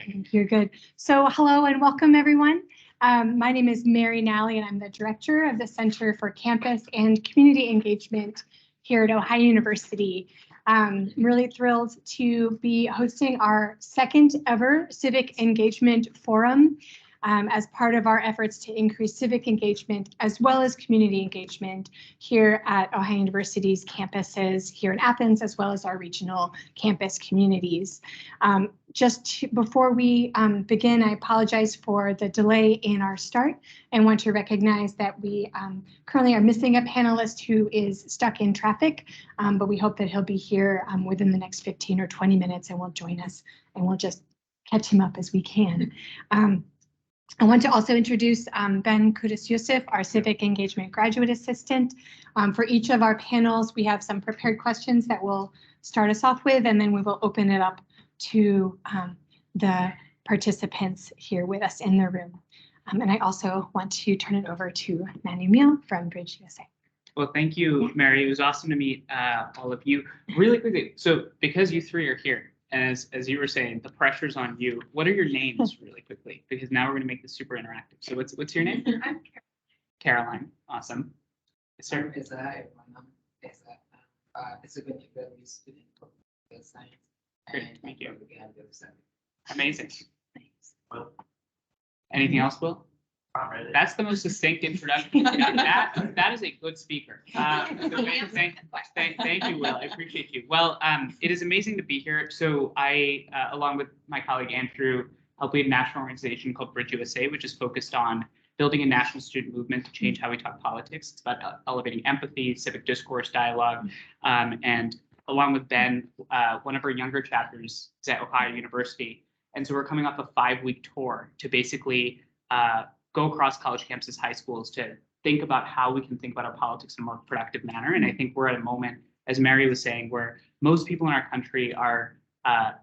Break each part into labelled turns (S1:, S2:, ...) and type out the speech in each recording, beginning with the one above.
S1: You're good. So hello and welcome, everyone. My name is Mary Nally, and I'm the director of the Center for Campus and Community Engagement here at Ohio University. I'm really thrilled to be hosting our second ever Civic Engagement Forum as part of our efforts to increase civic engagement as well as community engagement here at Ohio University's campuses here in Athens, as well as our regional campus communities. Before we begin, I apologize for the delay in our start and want to recognize that we currently are missing a panelist who is stuck in traffic, but we hope that he'll be here within the next 15 or 20 minutes and will join us, and we'll just catch him up as we can. I want to also introduce Ben Kudus-Yusuf, our Civic Engagement Graduate Assistant. For each of our panels, we have some prepared questions that we'll start us off with, and then we will open it up to the participants here with us in the room. And I also want to turn it over to Manny Meal from Bridge USA.
S2: Well, thank you, Mary. It was awesome to meet all of you. Really quickly, so because you three are here, as you were saying, the pressure's on you. What are your names really quickly? Because now we're going to make this super interactive. So what's your name?
S3: I'm
S2: Caroline. Awesome. Yes, sir.
S3: my name is it's a good student of science.
S2: Great, thank you.
S3: And
S2: Amazing. Well, anything else, Will? That's the most succinct introduction. That is a good speaker. Thank you, Will. I appreciate you. Well, it is amazing to be here. So I, along with my colleague Andrew, help lead a national organization called Bridge USA, which is focused on building a national student movement to change how we talk politics. It's about elevating empathy, civic discourse, dialogue, and along with Ben, one of our younger chapters is at Ohio University. And so we're coming off a 5-week tour to basically go across college campuses, high schools, to think about how we can think about our politics in a more productive manner. And I think we're at a moment, as Mary was saying, where most people in our country are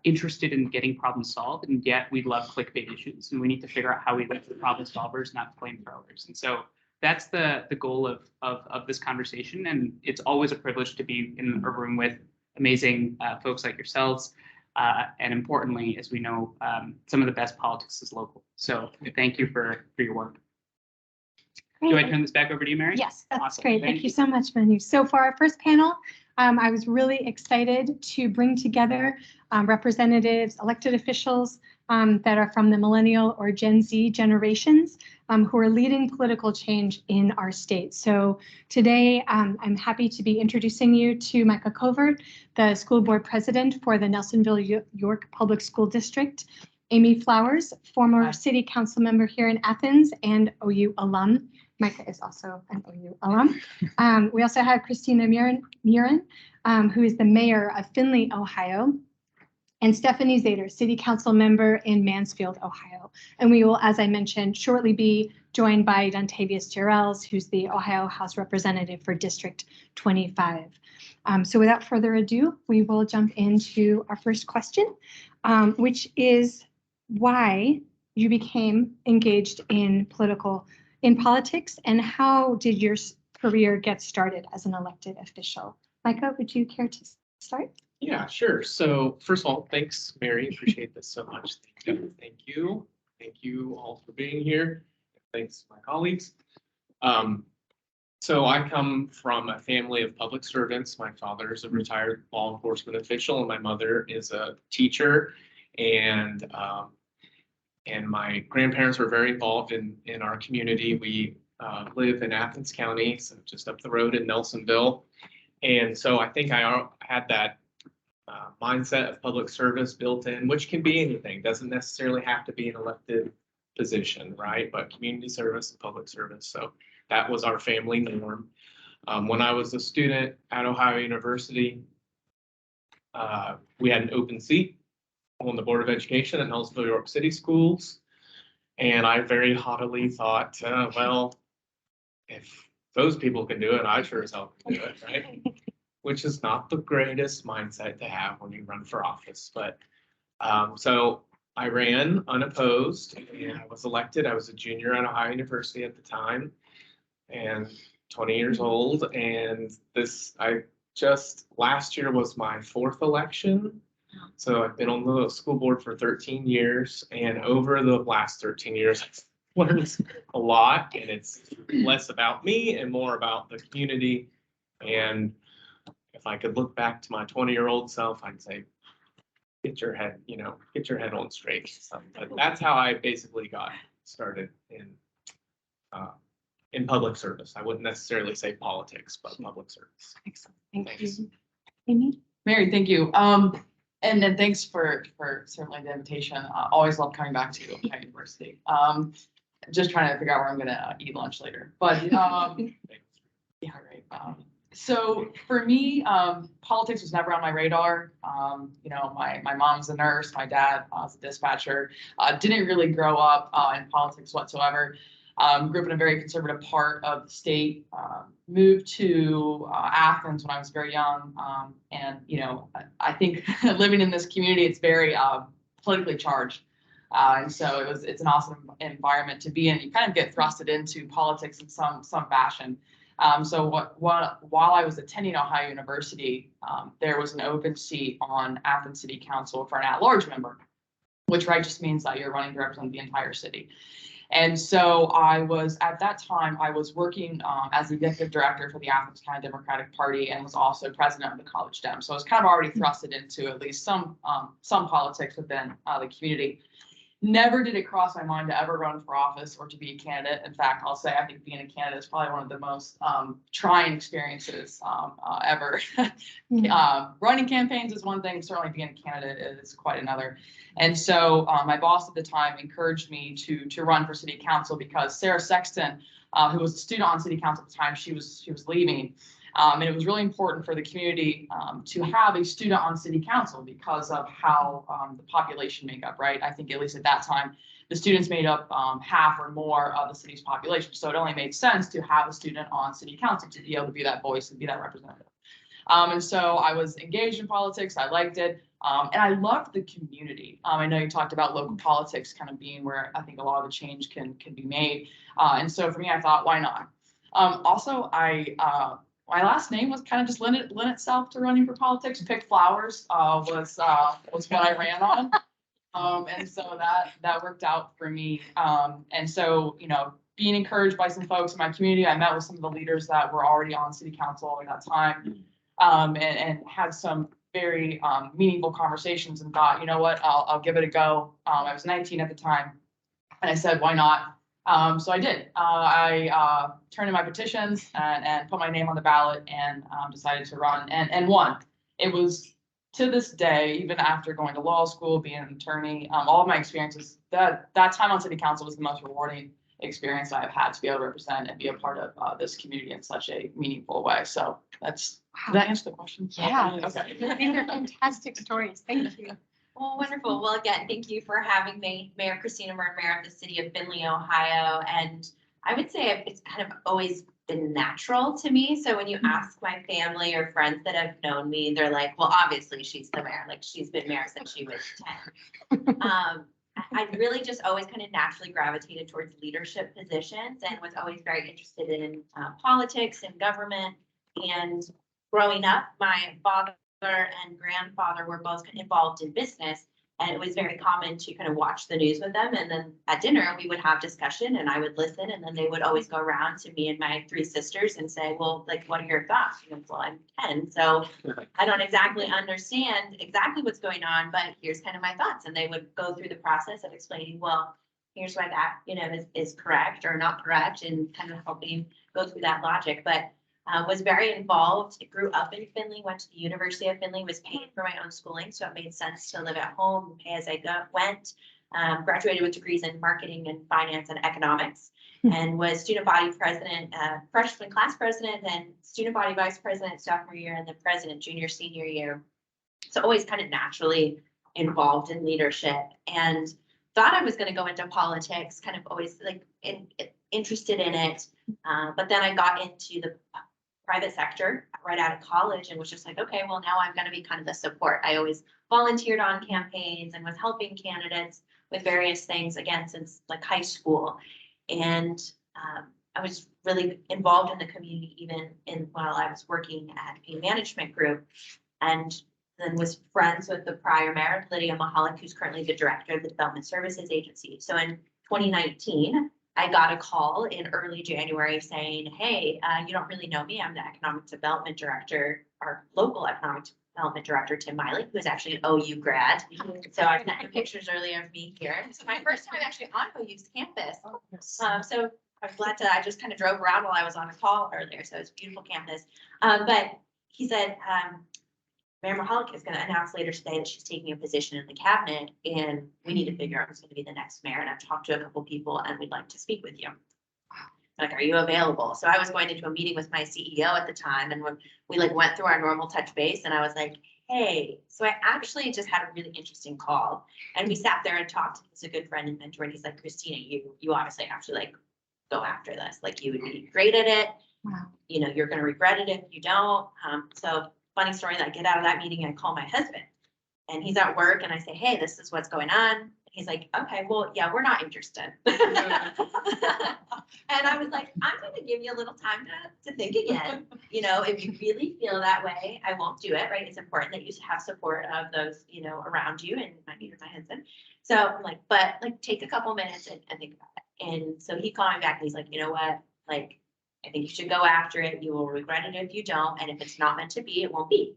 S2: interested in getting problems solved, and yet we love clickbait issues. And we need to figure out how we live with problem solvers, not flamethrowers. And so that's the goal of this conversation. And it's always a privilege to be in a room with amazing folks like yourselves. And importantly, as we know, some of the best politics is local. So thank you for your work.
S1: Great.
S2: Do I turn this back over to you, Mary?
S1: Yes, that's
S2: Awesome.
S1: great. Thank you so much, Manu. So for our first panel, I was really excited to bring together representatives, elected officials that are from the millennial or Gen Z generations who are leading political change in our state. So today, I'm happy to be introducing you to Micah Covert, the school board president for the Nelsonville-York Public School District, Amy Flowers, former city council member here in Athens and OU alum. Micah is also an OU alum. We also have Christina Muryn, who is the mayor of Findlay, Ohio, and Stephanie Zader, city council member in Mansfield, Ohio. And we will, as I mentioned, shortly be joined by Dontavius Jarrells, who's the Ohio House Representative for District 25. So without further ado, we will jump into our first question, which is why you became engaged in politics, and how did your career get started as an elected official? Micah, would you care to start?
S4: Yeah, sure. So first of all, thanks, Mary. Appreciate this so much. Thank you. Thank you all for being here. Thanks to my colleagues. So I come from a family of public servants. My father is a retired law enforcement official, and my mother is a teacher. And my grandparents were very involved in our community. We live in Athens County, so just up the road in Nelsonville. And so I think I had that mindset of public service built in, which can be anything, doesn't necessarily have to be an elected position, right? But community service and public service. So that was our family norm. When I was a student at Ohio University, we had an open seat on the Board of Education at Nelsonville-York City Schools. And I very haughtily thought, well, if those people can do it, I sure as hell can do it, right? Which is not the greatest mindset to have when you run for office. But so I ran unopposed and I was elected. I was a junior at Ohio University at the time and 20 years old. And last year was my 4th election. So I've been on the school board for 13 years, and over the last 13 years, I've learned a lot, and it's less about me and more about the community. And if I could look back to my 20-year-old self, I'd say, get your head on straight. So, but that's how I basically got started in public service. I wouldn't necessarily say politics, but public service.
S1: Excellent. Thank
S4: Thanks.
S1: you. Amy?
S5: Mary, thank you. And then thanks for certainly the invitation. Always love coming back to Ohio University. Just trying to figure out where I'm gonna eat lunch later, but yeah, right. So for me, politics was never on my radar. You know, my mom's a nurse, my dad was a dispatcher. Didn't really grow up in politics whatsoever. Grew up in a very conservative part of the state. Moved to Athens when I was very young, and you know, I think living in this community, it's very politically charged. And so it's an awesome environment to be in. You kind of get thrusted into politics in some fashion. So while I was attending Ohio University, there was an open seat on Athens City Council for an at-large member, which right just means that you're running to represent the entire city. And so I was, at that time, I was working as the executive director for the Athens County Democratic Party and was also president of the College Dem. So I was kind of already thrusted into at least some politics within the community. Never did it cross my mind to ever run for office or to be a candidate. In fact, I'll say I think being a candidate is probably one of the most trying experiences ever. Running campaigns is one thing, certainly being a candidate is quite another. And so my boss at the time encouraged me to run for city council because Sarah Sexton, who was a student on city council at the time, she was leaving. And it was really important for the community to have a student on city council because of how the population makeup, right? I think at least at that time, the students made up half or more of the city's population. So it only made sense to have a student on city council to be able to be that voice and be that representative. And so I was engaged in politics. I liked it. And I loved the community. I know you talked about local politics kind of being where I think a lot of the change can be made. And so for me, I thought, why not? Also, my last name was kind of just lent itself to running for politics. Pick Flowers was what I ran on. And so that worked out for me. And so, you know, being encouraged by some folks in my community, I met with some of the leaders that were already on city council at that time, and had some very meaningful conversations and thought, you know what, I'll give it a go. I was 19 at the time, and I said, why not? So I did. I turned in my petitions and put my name on the ballot and decided to run and won. It was, to this day, even after going to law school, being an attorney, all of my experiences, that time on city council was the most rewarding experience I've had to be able to represent and be a part of this community in such a meaningful way. So did that answer the question?
S1: Yeah.
S5: Okay.
S1: These are fantastic stories. Thank you.
S6: Well, wonderful. Well, again, thank you for having me, Mayor Christina, Mayor of the city of Findlay, Ohio. And I would say it's kind of always been natural to me. So when you ask my family or friends that have known me, they're like, well, obviously she's the mayor. Like she's been mayor since she was 10. I really just always kind of naturally gravitated towards leadership positions and was always very interested in politics and government. And growing up, my father and grandfather were both involved in business, and it was very common to kind of watch the news with them. And then at dinner, we would have discussion and I would listen, and then they would always go around to me and my three sisters and say, well, like, what are your thoughts? And well, I'm 10, so I don't exactly understand exactly what's going on, but here's kind of my thoughts. And they would go through the process of explaining, well, here's why that, you know, is correct or not correct, and kind of helping go through that logic. But was very involved. I grew up in Findlay, went to the University of Findlay, was paying for my own schooling, so it made sense to live at home and pay as I went. Graduated with degrees in marketing and finance and economics, and was student body president, freshman class president, then student body vice president sophomore year, and then president junior, senior year. So always kind of naturally involved in leadership, and thought I was going to go into politics, kind of always like interested in it. But then I got into the private sector right out of college and was just like, okay, well, now I'm going to be kind of the support. I always volunteered on campaigns and was helping candidates with various things, again, since like high school. And I was really involved in the community even while I was working at a management group. And then was friends with the prior mayor, Lydia Mahalik, who's currently the director of the Development Services Agency. So in 2019, I got a call in early January saying, hey, you don't really know me. I'm the economic development director, our local economic development director, Tim Miley, who is actually an OU grad. So I sent him pictures earlier of me here. It's my first time actually on OU's campus. So I'm glad I just kind of drove around while I was on a call earlier. So it's a beautiful campus. But he said, Mayor Mahalik is going to announce later today that she's taking a position in the cabinet, and we need to figure out who's going to be the next mayor. And I've talked to a couple people, and we'd like to speak with you. Like, are you available? So I was going into a meeting with my CEO at the time, and when we went through our normal touch base, and I was like, hey, so I actually just had a really interesting call, and we sat there and talked. He's a good friend and mentor, and he's like, Christina, you obviously have to go after this. You would be great at it.
S1: Wow.
S6: You're going to regret it if you don't. So funny story that I get out of that meeting, I call my husband, and he's at work, and I say, hey, this is what's going on. He's like, okay, well, yeah, we're not interested. And I was like, I'm going to give you a little time to think again. If you really feel that way, I won't do it, right? It's important that you have support of those, around you, and my husband. So I'm like, but take a couple minutes and think about it. And so he called me back, and he's like, you know what? I think you should go after it. You will regret it if you don't. And if it's not meant to be, it won't be.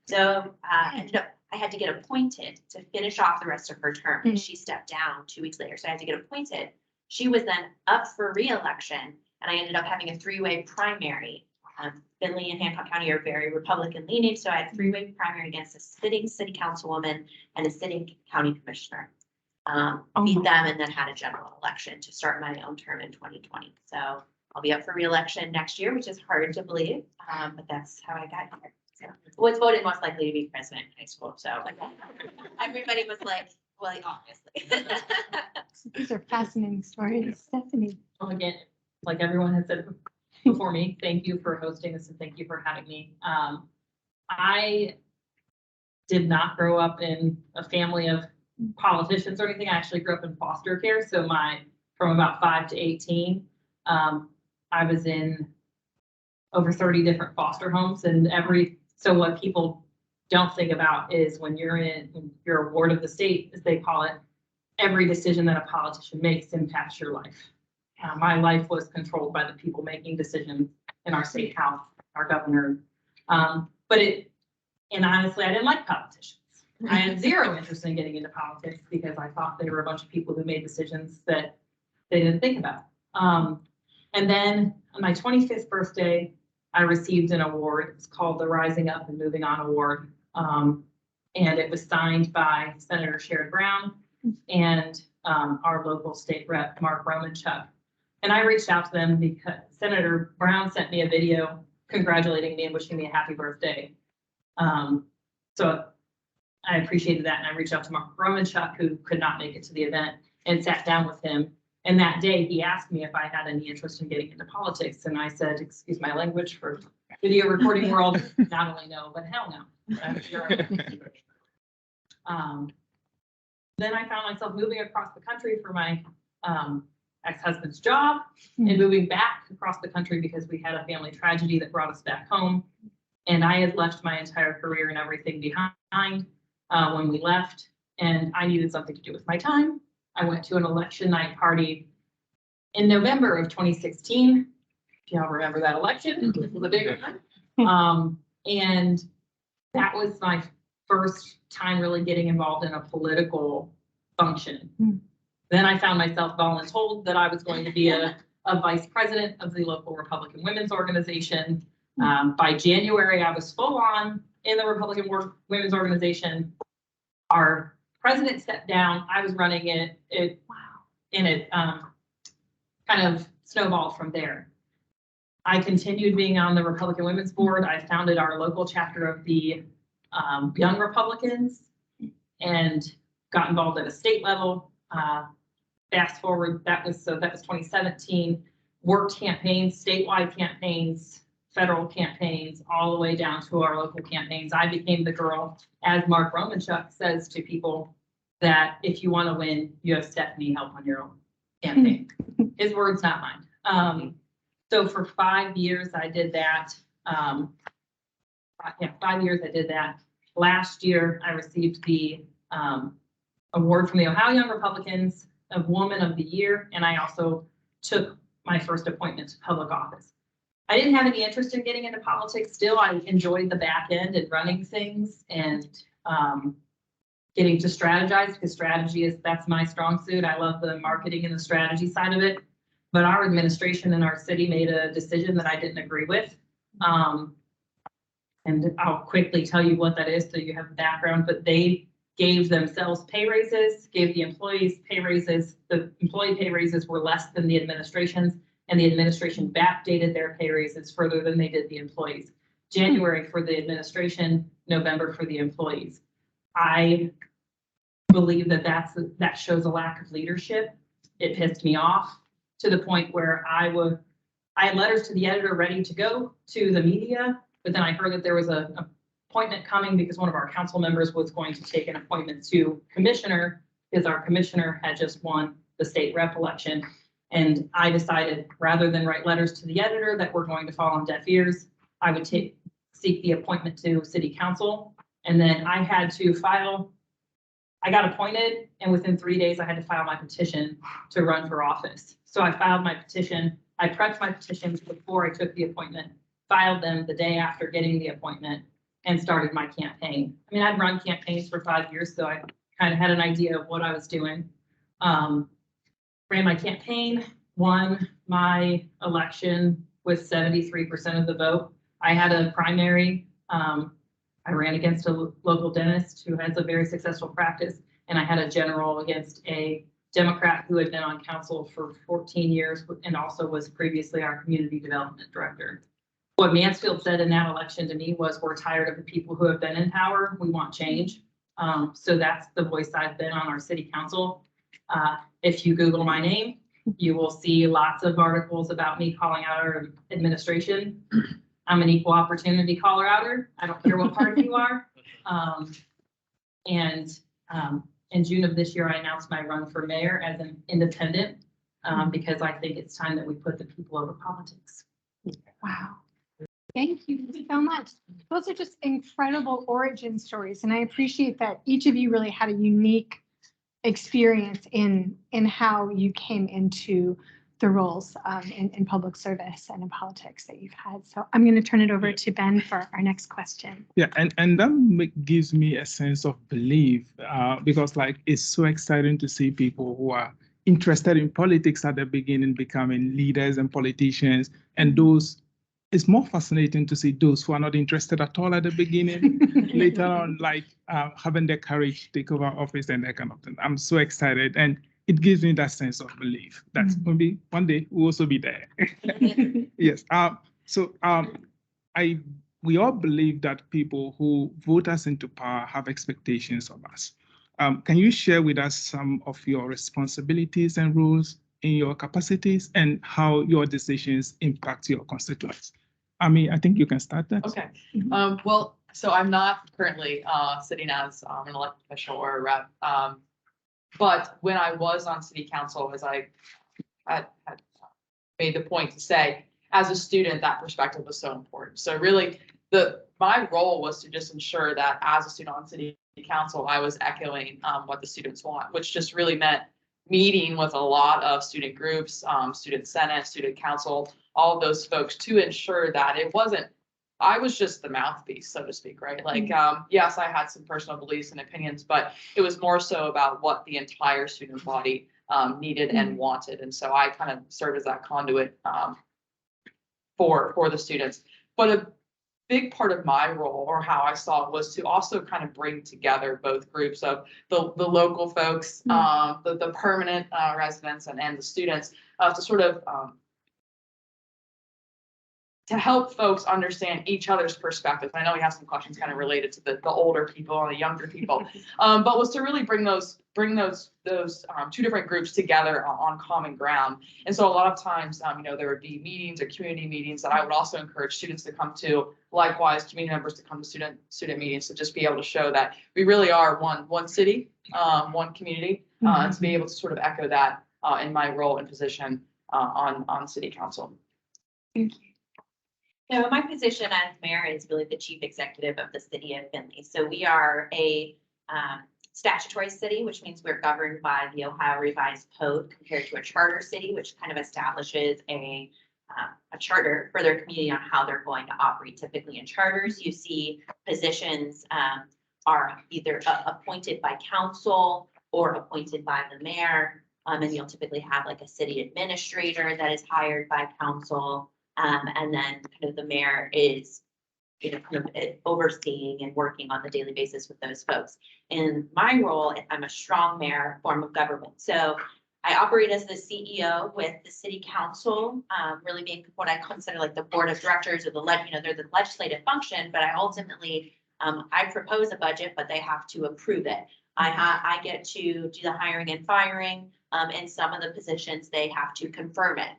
S6: So ended up, I had to get appointed to finish off the rest of her term. And she stepped down 2 weeks later. So I had to get appointed. She was then up for re-election. And I ended up having a three-way primary. Findlay and Hancock County are very Republican leaning. So I had a three-way primary against a sitting city councilwoman and a sitting county commissioner. Beat them, and then had a general election to start my own term in 2020. So I'll be up for re-election next year, which is hard to believe, but that's how I got here. So, was voted most likely to be president in high school. So everybody was like, well, obviously.
S1: These are fascinating stories, Stephanie.
S7: Well, again, like everyone has said before me, thank you for hosting this and thank you for having me. I did not grow up in a family of politicians or anything. I actually grew up in foster care. So from about 5 to 18, I was in over 30 different foster homes, and so what people don't think about is when you're a ward of the state, as they call it, every decision that a politician makes impacts your life. My life was controlled by the people making decisions in our state house, our governor. And honestly, I didn't like politicians. I had zero interest in getting into politics because I thought they were a bunch of people who made decisions that they didn't think about. And then on my 25th birthday, I received an award. It was called the Rising Up and Moving On Award. And it was signed by Senator Sherrod Brown and our local state rep, Mark Romanchuk. And I reached out to them because Senator Brown sent me a video congratulating me and wishing me a happy birthday. So I appreciated that. And I reached out to Mark Romanchuk, who could not make it to the event, and sat down with him. And that day he asked me if I had any interest in getting into politics. And I said, excuse my language for video recording world, not only no, but hell no. I'm sure. Then I found myself moving across the country for my ex-husband's job and moving back across the country because we had a family tragedy that brought us back home. And I had left my entire career and everything behind when we left, and I needed something to do with my time. I went to an election night party in November of 2016. If y'all remember that election, it was a big one. And that was my first time really getting involved in a political function. Then I found myself voluntold that I was going to be a vice president of the local Republican Women's Organization. By January, I was full on in the Republican Women's Organization. Our president stepped down. I was running it. And it kind of snowballed from there. I continued being on the Republican Women's Board. I founded our local chapter of the Young Republicans and got involved at a state level. Fast forward, that was 2017. Worked campaigns, statewide campaigns, federal campaigns, all the way down to our local campaigns. I became the girl, as Mark Romanchuk says to people, that if you want to win, you have Stephanie help on your own campaign. His words, not mine. So for 5 years, I did that. 5 years I did that. Last year, I received the award from the Ohio Young Republicans of Woman of the Year, and I also took my first appointment to public office. I didn't have any interest in getting into politics. Still, I enjoyed the back end and running things and getting to strategize, because that's my strong suit. I love the marketing and the strategy side of it. But our administration in our city made a decision that I didn't agree with. And I'll quickly tell you what that is so you have the background, but they gave themselves pay raises, gave the employees pay raises. The employee pay raises were less than the administration's, and the administration backdated their pay raises further than they did the employees. January for the administration, November for the employees. I believe that shows a lack of leadership. It pissed me off to the point where I had letters to the editor ready to go to the media, but then I heard that there was an appointment coming because one of our council members was going to take an appointment to commissioner, because our commissioner had just won the state rep election. And I decided, rather than write letters to the editor that were going to fall on deaf ears, I would seek the appointment to city council. And then I had to I got appointed, and within 3 days I had to file my petition to run for office. So I filed my petition. I prepped my petitions before I took the appointment, filed them the day after getting the appointment, and started my campaign. I mean, I'd run campaigns for 5 years, so I kind of had an idea of what I was doing. Ran my campaign, won my election with 73% of the vote. I had a primary. I ran against a local dentist who has a very successful practice, and I had a general against a Democrat who had been on council for 14 years and also was previously our community development director. What Mansfield said in that election to me was, we're tired of the people who have been in power. We want change. So that's the voice I've been on our city council. If you Google my name, you will see lots of articles about me calling out our administration. I'm an equal opportunity caller outer. I don't care what party you are. In June of this year, I announced my run for mayor as an independent because I think it's time that we put the people over politics.
S1: Wow. Thank you so much. Those are just incredible origin stories. And I appreciate that each of you really had a unique experience in how you came into the roles in public service and in politics that you've had. So I'm going to turn it over to Ben for our next question.
S8: Yeah, and that gives me a sense of belief because it's so exciting to see people who are interested in politics at the beginning becoming leaders and politicians, and it's more fascinating to see those who are not interested at all at the beginning, later on, having the courage to take over office and that kind of thing. I'm so excited, and it gives me that sense of belief that maybe one day we'll also be there. Yes. We all believe that people who vote us into power have expectations of us. Can you share with us some of your responsibilities and roles in your capacities and how your decisions impact your constituents? I think you can start that.
S5: Okay. Well, so I'm not currently sitting as an elected official or a rep. But when I was on city council, as I had made the point to say, as a student, that perspective was so important. So really, my role was to just ensure that as a student on city council, I was echoing what the students want, which just really meant meeting with a lot of student groups, student senate, student council, all of those folks to ensure that I was just the mouthpiece, so to speak, right? Yes, I had some personal beliefs and opinions, but it was more so about what the entire student body needed and wanted. And so I kind of served as that conduit for the students. But a big part of my role, or how I saw it, was to also kind of bring together both groups of the local folks, the permanent residents and the students to sort of to help folks understand each other's perspectives. I know we have some questions kind of related to the older people and the younger people, but was to really bring those two different groups together on common ground. And so a lot of times, there would be meetings or community meetings that I would also encourage students to come to. Likewise, community members to come to student meetings to just be able to show that we really are one city, one community, and to be able to sort of echo that in my role and position on city council.
S1: Thank you.
S6: So my position as mayor is really the chief executive of the city of Findlay. So we are a statutory city, which means we're governed by the Ohio Revised Code compared to a charter city, which kind of establishes a charter for their community on how they're going to operate. Typically in charters, you see positions are either appointed by council or appointed by the mayor. And you'll typically have like a city administrator that is hired by council. And then kind of the mayor is, kind of overseeing and working on the daily basis with those folks. In my role, I'm a strong mayor form of government. So I operate as the CEO with the city council, really being what I consider like the board of directors or they're the legislative function, but I ultimately, I propose a budget, but they have to approve it. I get to do the hiring and firing, and some of the positions they have to confirm it.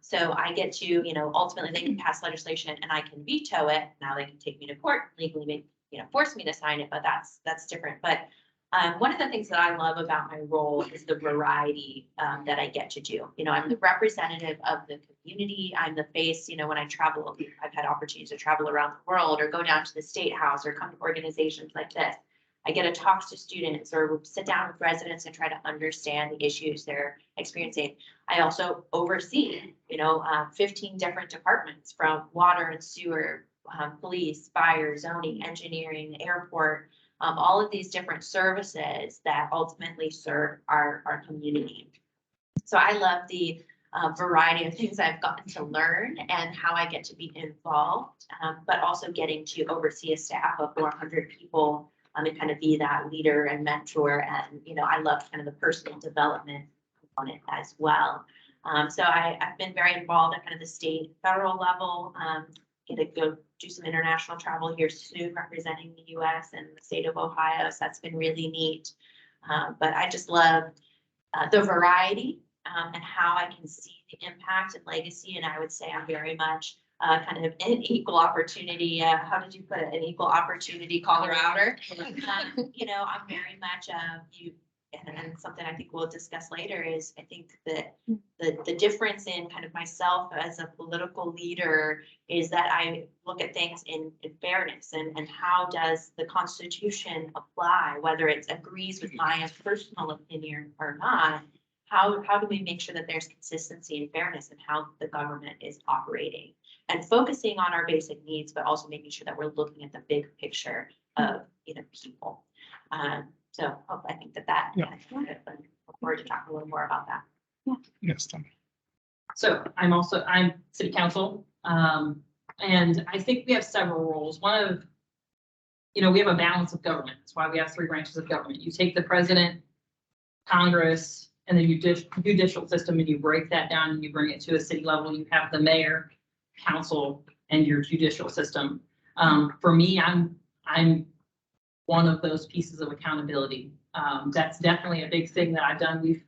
S6: So I get to, ultimately they can pass legislation and I can veto it. Now they can take me to court, legally make, force me to sign it, but that's different. But one of the things that I love about my role is the variety that I get to do. I'm the representative of the community. I'm the face, when I travel, I've had opportunities to travel around the world or go down to the State House or come to organizations like this. I get to talk to students or sit down with residents and try to understand the issues they're experiencing. I also oversee, 15 different departments from water and sewer, police, fire, zoning, engineering, airport, all of these different services that ultimately serve our community. So I love the variety of things I've gotten to learn and how I get to be involved, but also getting to oversee a staff of 400 people. And kind of be that leader and mentor. And, I love kind of the personal development component as well. So I've been very involved at kind of the state, federal level, get to go do some international travel here soon, representing the US and the state of Ohio. So that's been really neat. But I just love the variety and how I can see the impact and legacy. And I would say I'm very much kind of an equal opportunity. How did you put it? An equal opportunity Colorado. I'm very much and something I think we'll discuss later is I think that the difference in kind of myself as a political leader is that I look at things in fairness and how does the Constitution apply, whether it agrees with my personal opinion or not. How do we make sure that there's consistency and fairness in how the government is operating? And focusing on our basic needs, but also making sure that we're looking at the big picture of people. So I think that
S8: Yeah.
S6: kind of look forward to talking a little more about that.
S8: Yes, Tom.
S7: So I'm city council, and I think we have several roles. One of, we have a balance of government. That's why we have 3 branches of government. You take the president, Congress, and the judicial system, and you break that down and you bring it to a city level. You have the mayor, council, and your judicial system. For me, I'm one of those pieces of accountability. That's definitely a big thing that I've done.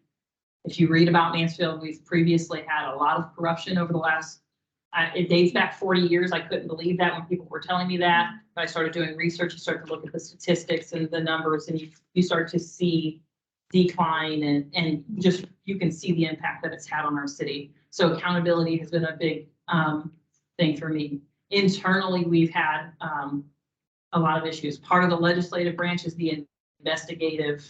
S7: If you read about Mansfield, we've previously had a lot of corruption over the last, it dates back 40 years. I couldn't believe that when people were telling me that. But I started doing research, you start to look at the statistics and the numbers, and you start to see decline and just, you can see the impact that it's had on our city. So accountability has been a big thing for me. Internally, we've had a lot of issues. Part of the legislative branch is the investigative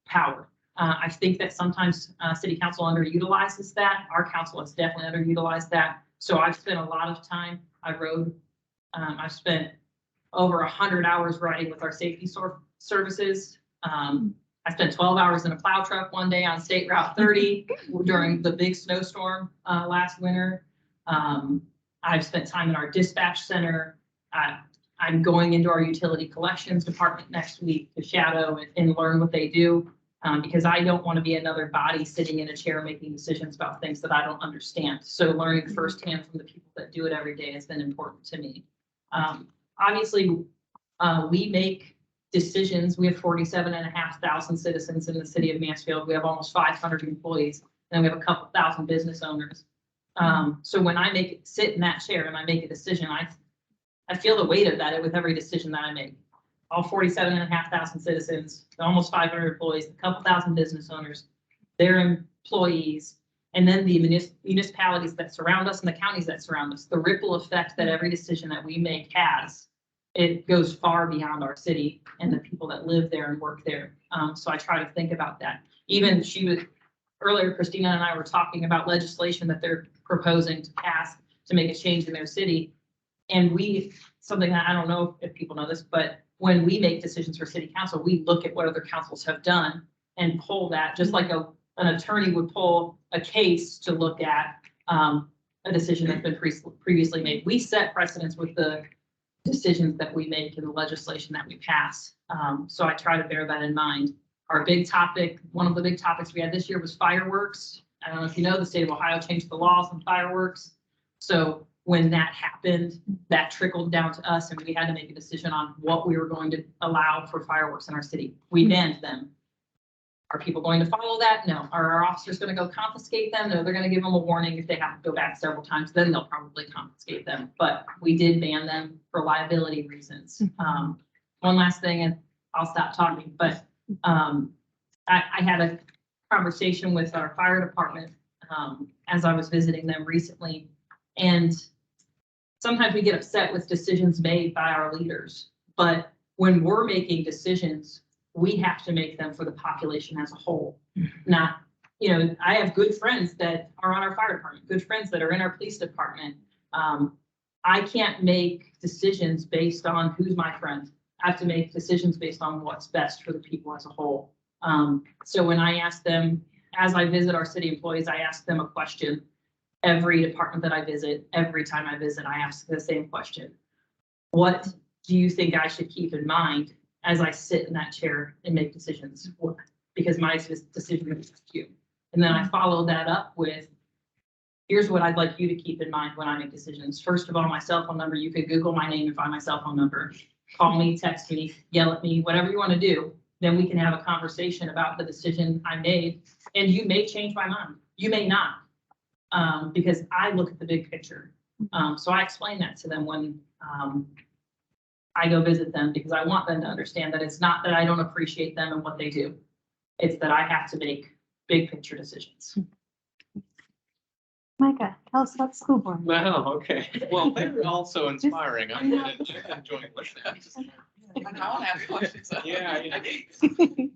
S7: power. I think that sometimes city council underutilizes that. Our council has definitely underutilized that. So I've spent a lot of time, I've spent over 100 hours riding with our safety services. I spent 12 hours in a plow truck one day on State Route 30 during the big snowstorm last winter. I've spent time in our dispatch center. I'm going into our utility collections department next week to shadow and learn what they do, because I don't want to be another body sitting in a chair making decisions about things that I don't understand. So learning firsthand from the people that do it every day has been important to me. Obviously, we make decisions. We have 47,500 citizens in the city of Mansfield. We have almost 500 employees, and we have a couple thousand business owners. So when I sit in that chair and I make a decision, I feel the weight of that with every decision that I make. All 47,500 citizens, almost 500 employees, a couple thousand business owners, their employees, And then the municipalities that surround us and the counties that surround us, the ripple effect that every decision that we make has, it goes far beyond our city and the people that live there and work there. So I try to think about that. Even earlier, Christina and I were talking about legislation that they're proposing to pass to make a change in their city. And something that I don't know if people know this, but when we make decisions for city council, we look at what other councils have done and pull that, just like an attorney would pull a case to look at a decision that's been previously made. We set precedents with the decisions that we make and the legislation that we pass. So I try to bear that in mind. Our big topic, one of the big topics we had this year was fireworks. I don't know if you know, the state of Ohio changed the laws on fireworks. So when that happened, that trickled down to us and we had to make a decision on what we were going to allow for fireworks in our city. We banned them. Are people going to follow that? No. Are our officers going to go confiscate them? No, they're going to give them a warning. If they have to go back several times, then they'll probably confiscate them. But we did ban them for liability reasons. One last thing, and I'll stop talking, but I had a conversation with our fire department as I was visiting them recently. And sometimes we get upset with decisions made by our leaders, but when we're making decisions, we have to make them for the population as a whole. Not, I have good friends that are on our fire department, good friends that are in our police department. I can't make decisions based on who's my friend. I have to make decisions based on what's best for the people as a whole. So when I ask them, as I visit our city employees, I ask them a question. Every department that I visit, every time I visit, I ask the same question. What do you think I should keep in mind as I sit in that chair and make decisions? Because my decision is you. And then I follow that up with, here's what I'd like you to keep in mind when I make decisions. First of all, my cell phone number, you could Google my name and find my cell phone number. Call me, text me, yell at me, whatever you want to do. Then we can have a conversation about the decision I made. And you may change my mind. You may not. Because I look at the big picture. So I explain that to them when I go visit them, because I want them to understand that it's not that I don't appreciate them and what they do. It's that I have to make big picture decisions.
S1: Micah, tell us about the school board.
S4: Wow, okay. Well, they're also inspiring. I'm enjoying listening.
S5: I want to ask questions.
S4: Yeah.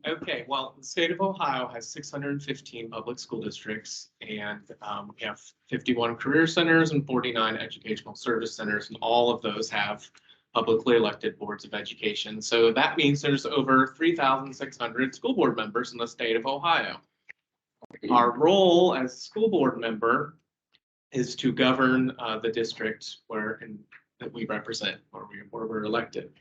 S4: Okay, well, the state of Ohio has 615 public school districts, and we have 51 career centers and 49 educational service centers, and all of those have publicly elected boards of education. So that means there's over 3,600 school board members in the state of Ohio. Our role as a school board member is to govern the district that we represent, where we're elected.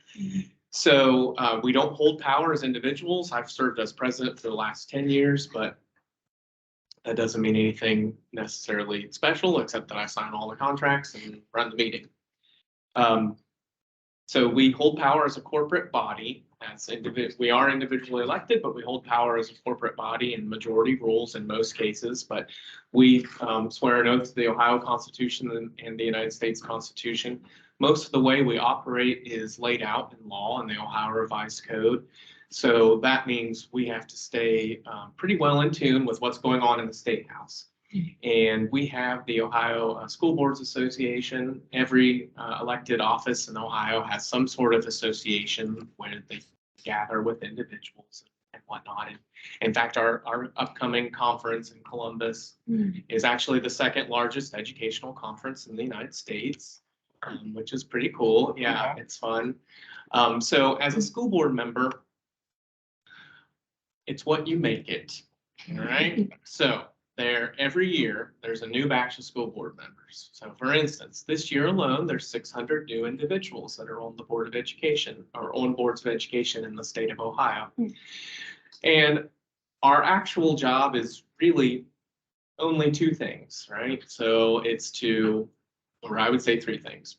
S4: So we don't hold power as individuals. I've served as president for the last 10 years, but that doesn't mean anything necessarily special, except that I sign all the contracts and run the meeting. So we hold power as a corporate body. We are individually elected, but we hold power as a corporate body in majority rules in most cases. But we swear an oath to the Ohio Constitution and the United States Constitution. Most of the way we operate is laid out in law in the Ohio Revised Code. So that means we have to stay pretty well in tune with what's going on in the State House. And we have the Ohio School Boards Association. Every elected office in Ohio has some sort of association where they gather with individuals and whatnot. And in fact, our upcoming conference in Columbus is actually the second largest educational conference in the United States, which is pretty cool. Yeah, it's fun. So as a school board member, it's what you make it. All right. So every year there's a new batch of school board members. So for instance, this year alone, there's 600 new individuals that are on the Board of Education or on boards of education in the state of Ohio. And our actual job is really only two things, right? So it's or I would say three things: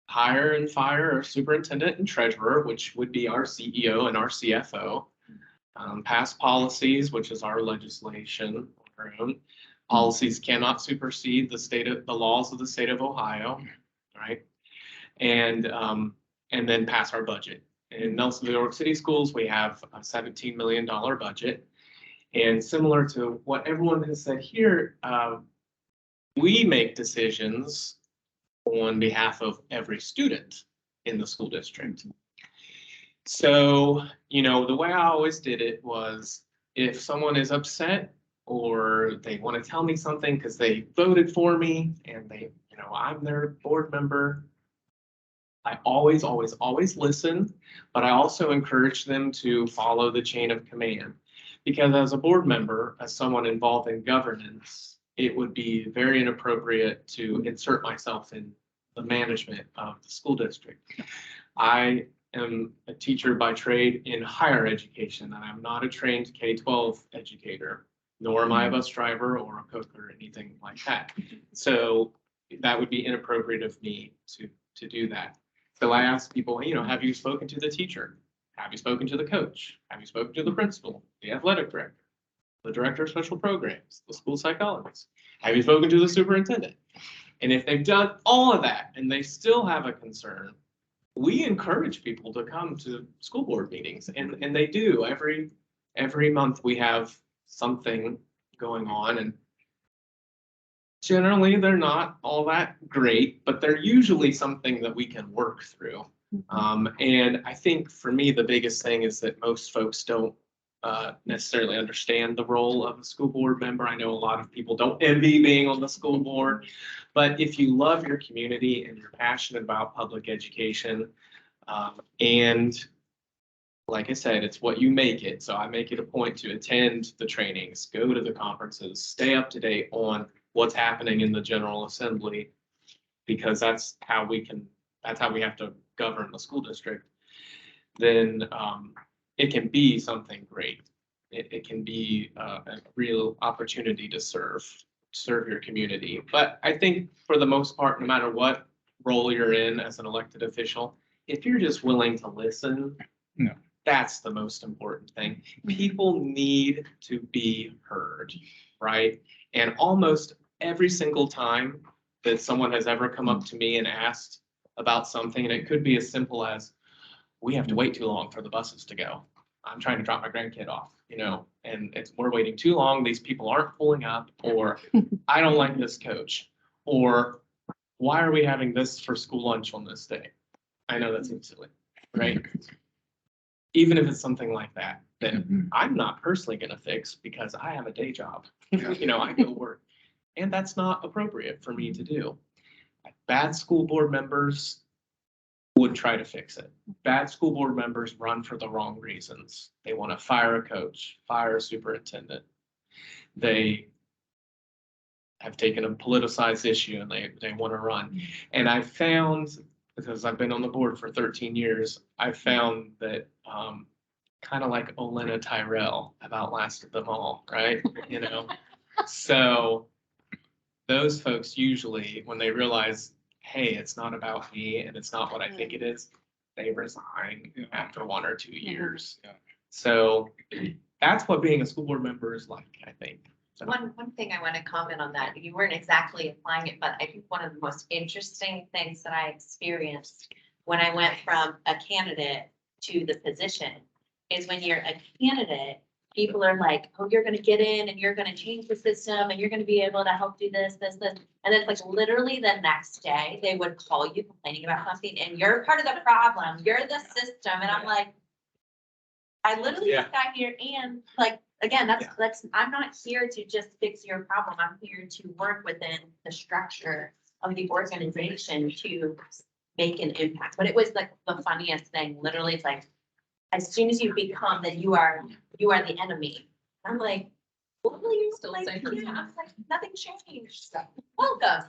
S4: hire and fire our superintendent and treasurer, which would be our CEO and our CFO. Pass policies, which is our legislation. Our own policies cannot supersede the laws of the state of Ohio, right? And then pass our budget. In Nelsonville-York City Schools, we have a $17 million budget, And similar to what everyone has said here, we make decisions on behalf of every student in the school district. So, you know, the way I always did it was if someone is upset or they want to tell me something because they voted for me and they, you know, I'm their board member, I always listen, but I also encourage them to follow the chain of command. Because as a board member, as someone involved in governance, it would be very inappropriate to insert myself in the management of the school district. I am a teacher by trade in higher education, and I'm not a trained K-12 educator, nor am I a bus driver or a cook or anything like that. So that would be inappropriate of me to do that. So I ask people, you know, have you spoken to the teacher? Have you spoken to the coach? Have you spoken to the principal, the athletic director, the director of special programs, the school psychologist? Have you spoken to the superintendent? And if they've done all of that and they still have a concern, we encourage people to come to school board meetings, and they do. Every month we have something going on, and generally they're not all that great, but they're usually something that we can work through. And I think for me, the biggest thing is that most folks don't necessarily understand the role of a school board member. I know a lot of people don't envy being on the school board, but if you love your community and you're passionate about public education, and like I said, it's what you make it. So I make it a point to attend the trainings, go to the conferences, stay up to date on what's happening in the General Assembly, because that's how we have to govern the school district. Then it can be something great. It can be a real opportunity to serve your community. But I think for the most part, no matter what role you're in as an elected official, if you're just willing to listen, that's the most important thing. People need to be heard, right? And almost every single time that someone has ever come up to me and asked about something, and it could be as simple as, we have to wait too long for the buses to go. I'm trying to drop my grandkid off, you know, and we're waiting too long. These people aren't pulling up, or I don't like this coach, or why are we having this for school lunch on this day? I know that seems silly, right? Even if it's something like that, then I'm not personally going to fix because I have a day job. You know, I go work, and that's not appropriate for me to do. Bad school board members would try to fix it. Bad school board members run for the wrong reasons. They want to fire a coach, fire a superintendent. They have taken a politicized issue and they want to run. And I found, because I've been on the board for 13 years, I found that kind of like Olena Tyrell, I've outlasted them all, right? You know, so those folks usually, when they realize, hey, it's not about me and it's not what I think it is, they resign after 1 or 2 years. So that's what being a school board member is like, I think. So.
S6: One thing I want to comment on that, you weren't exactly applying it, but I think one of the most interesting things that I experienced when I went from a candidate to the position is when you're a candidate, people are like, oh, you're going to get in and you're going to change the system and you're going to be able to help do this. And it's like literally the next day they would call you complaining about something and you're part of the problem. You're the system. And I'm like, I literally just got here and like, again, that's, I'm not here to just fix your problem. I'm here to work within the structure of the organization to make an impact. But it was like the funniest thing. Literally, it's like, as soon as you become that you are the enemy. I'm like, what will you still say? Yeah, I'm like, nothing changed. So, welcome.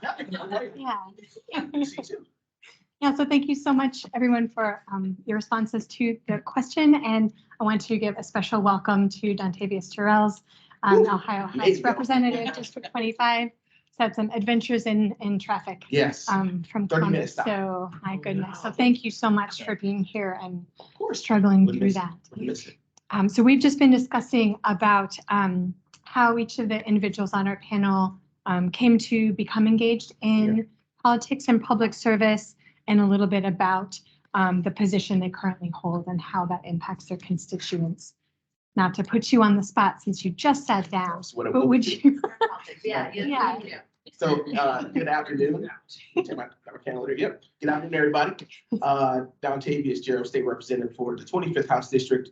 S1: Yeah, so thank you so much, everyone, for your responses to the question. And I want to give a special welcome to Dontavius Jarrells, Ohio House Representative, District 25. He's had some adventures in traffic.
S9: Yes.
S1: From
S9: 30
S1: Columbus.
S9: minutes stop.
S1: So my goodness. So thank you so much for being here and struggling through that. So we've just been discussing about how each of the individuals on our panel came to become engaged in politics and public service, and a little bit about the position they currently hold and how that impacts their constituents. not to put you on the spot since you just sat down,
S9: That's what it
S1: but
S9: will
S1: would
S9: be.
S1: you?
S6: Yeah.
S1: Yeah.
S9: So, good afternoon. Check my calendar. Yep. Good afternoon, everybody. Dontavius, Jarrells State Representative for the 25th House District.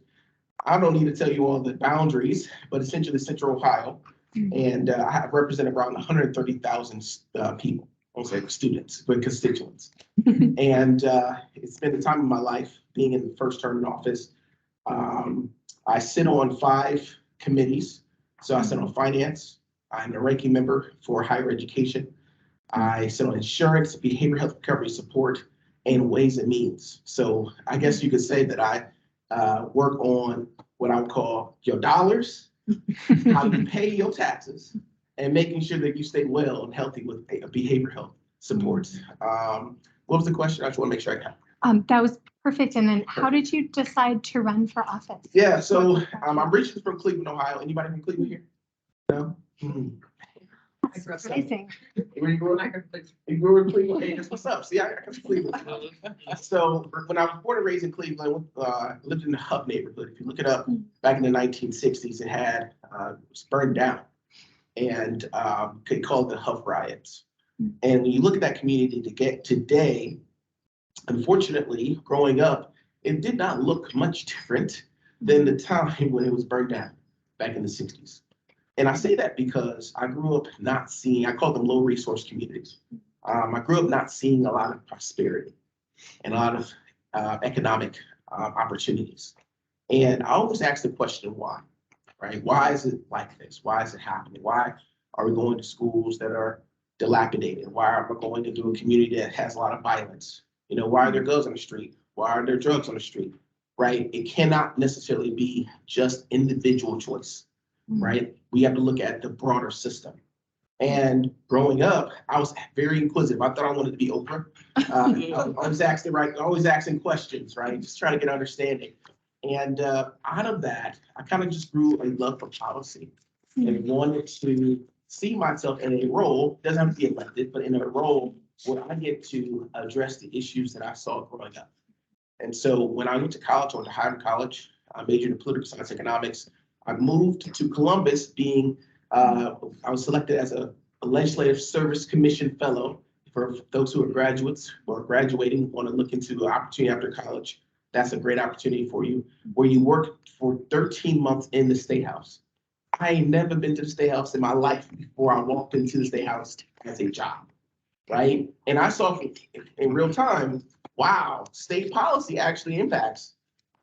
S9: I don't need to tell you all the boundaries, but essentially Central Ohio. And I have represented around 130,000 people, I'll say students, but constituents. And it's been the time of my life being in the first term in office. I sit on 5 committees. So I sit on finance. I'm a ranking member for higher education. I sit on insurance, behavioral health recovery support, and ways and means. So I guess you could say that I work on what I would call your dollars, how you pay your taxes, and making sure that you stay well and healthy with behavioral health support. What was the question? I just want to make sure I got it.
S1: That was perfect. And then how did you decide to run for office?
S9: Yeah, so I'm reaching from Cleveland, Ohio. Anybody from Cleveland here? No?
S1: That's amazing.
S9: Where you grew up? You grew up in Cleveland? Hey, that's what's up. See, I come from Cleveland. So when I was born and raised in Cleveland, lived in the Hub neighborhood. If you look it up, back in the 1960s, it had it was burned down, and they called the Hub riots. And when you look at that community to get today, unfortunately, growing up, it did not look much different than the time when it was burned down back in the 60s. And I say that because I grew up not seeing, I call them low resource communities. I grew up not seeing a lot of prosperity and a lot of economic opportunities. And I always ask the question, why, right? Why is it like this? Why is it happening? Why are we going to schools that are dilapidated? Why are we going into a community that has a lot of violence? You know, why are there guns on the street? Why are there drugs on the street, right? It cannot necessarily be just individual choice, right? We have to look at the broader system. And growing up, I was very inquisitive. I thought I wanted to be Oprah. I was always asking questions, right? Just trying to get understanding. And out of that, I kind of just grew a love for policy and wanted to see myself in a role, doesn't have to be elected, but in a role where I get to address the issues that I saw growing up. And so when I went to college, I went to Howard College, I majored in political science economics. I moved to Columbus being, I was selected as a Legislative Service Commission Fellow for those who are graduates or graduating, want to look into an opportunity after college. That's a great opportunity for you, where you work for 13 months in the State House. I ain't never been to the State House in my life before I walked into the State House as a job, right? And I saw in real time, wow, state policy actually impacts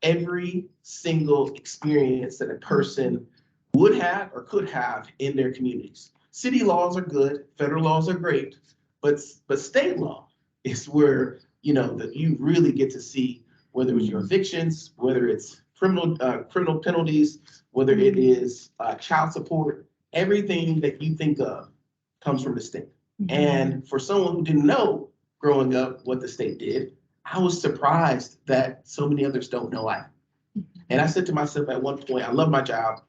S9: every single experience that a person would have or could have in their communities. City laws are good, federal laws are great, but state law is where, you know, that you really get to see whether it's your evictions, whether it's criminal penalties, whether it is child support, everything that you think of comes from the state. And for someone who didn't know growing up what the state did, I was surprised that so many others don't know either. And I said to myself at one point, I love my job.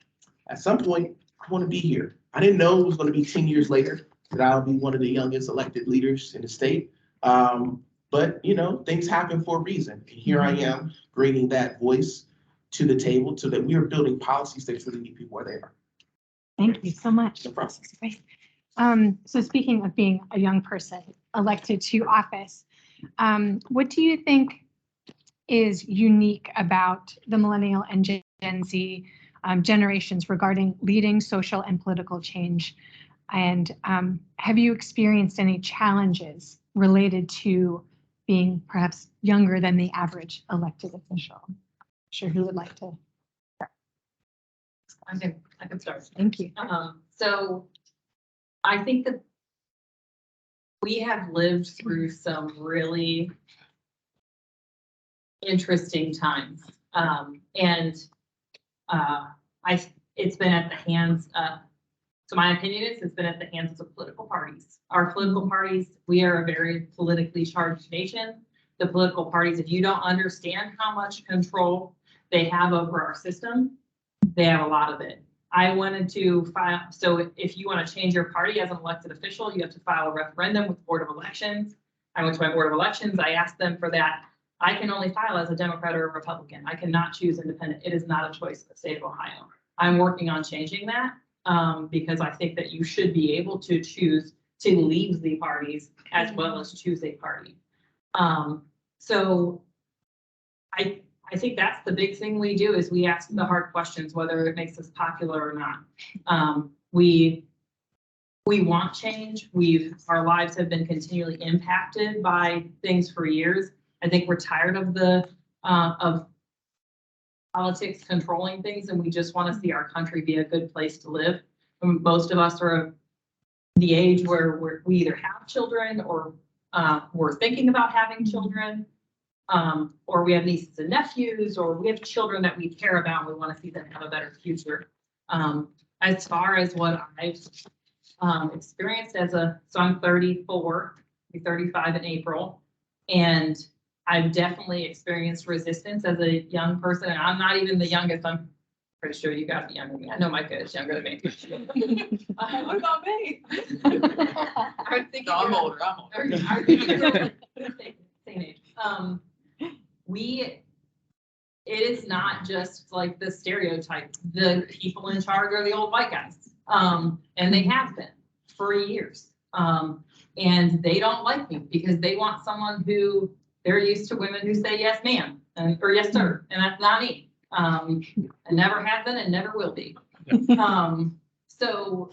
S9: At some point, I want to be here. I didn't know it was going to be 10 years later that I'll be one of the youngest elected leaders in the state. But, you know, things happen for a reason. And here I am bringing that voice to the table so that we are building policies that really meet people where they are.
S1: Thank you so much.
S9: No problem.
S1: This is great. So speaking of being a young person elected to office, what do you think is unique about the millennial and Gen Z generations regarding leading social and political change? And have you experienced any challenges related to being perhaps younger than the average elected official? I'm sure who would like to?
S7: I can start.
S1: Thank you.
S7: So I think that we have lived through some really interesting times. It's been at the hands of, so my opinion is it's been at the hands of political parties. Our political parties, we are a very politically charged nation. The political parties, if you don't understand how much control they have over our system, they have a lot of it. I wanted to file, so if you want to change your party as an elected official, you have to file a referendum with the Board of Elections. I went to my Board of Elections, I asked them for that I can only file as a Democrat or a Republican. I cannot choose independent. It is not a choice in the state of Ohio. I'm working on changing that because I think that you should be able to choose to leave the parties as well as choose a party. So I think that's the big thing we do is we ask the hard questions, whether it makes us popular or not. We want change. Our lives have been continually impacted by things for years. I think we're tired of of politics controlling things, and we just want to see our country be a good place to live. Most of us are the age where we either have children or we're thinking about having children, or we have nieces and nephews, or we have children that we care about and we want to see them have a better future. As far as what I've experienced so I'm 34, I'll be 35 in April, and I've definitely experienced resistance as a young person, and I'm not even the youngest. I'm pretty sure you got me younger than me. I know Micah is younger than me. What about me? I'm thinking
S5: No, I'm older.
S7: Same age. It is not just like the stereotype. The people in charge are the old white guys. And they have been for years. And they don't like me because they want someone who they're used to women who say yes, ma'am, or yes, sir. And that's not me. I never have been and never will be. So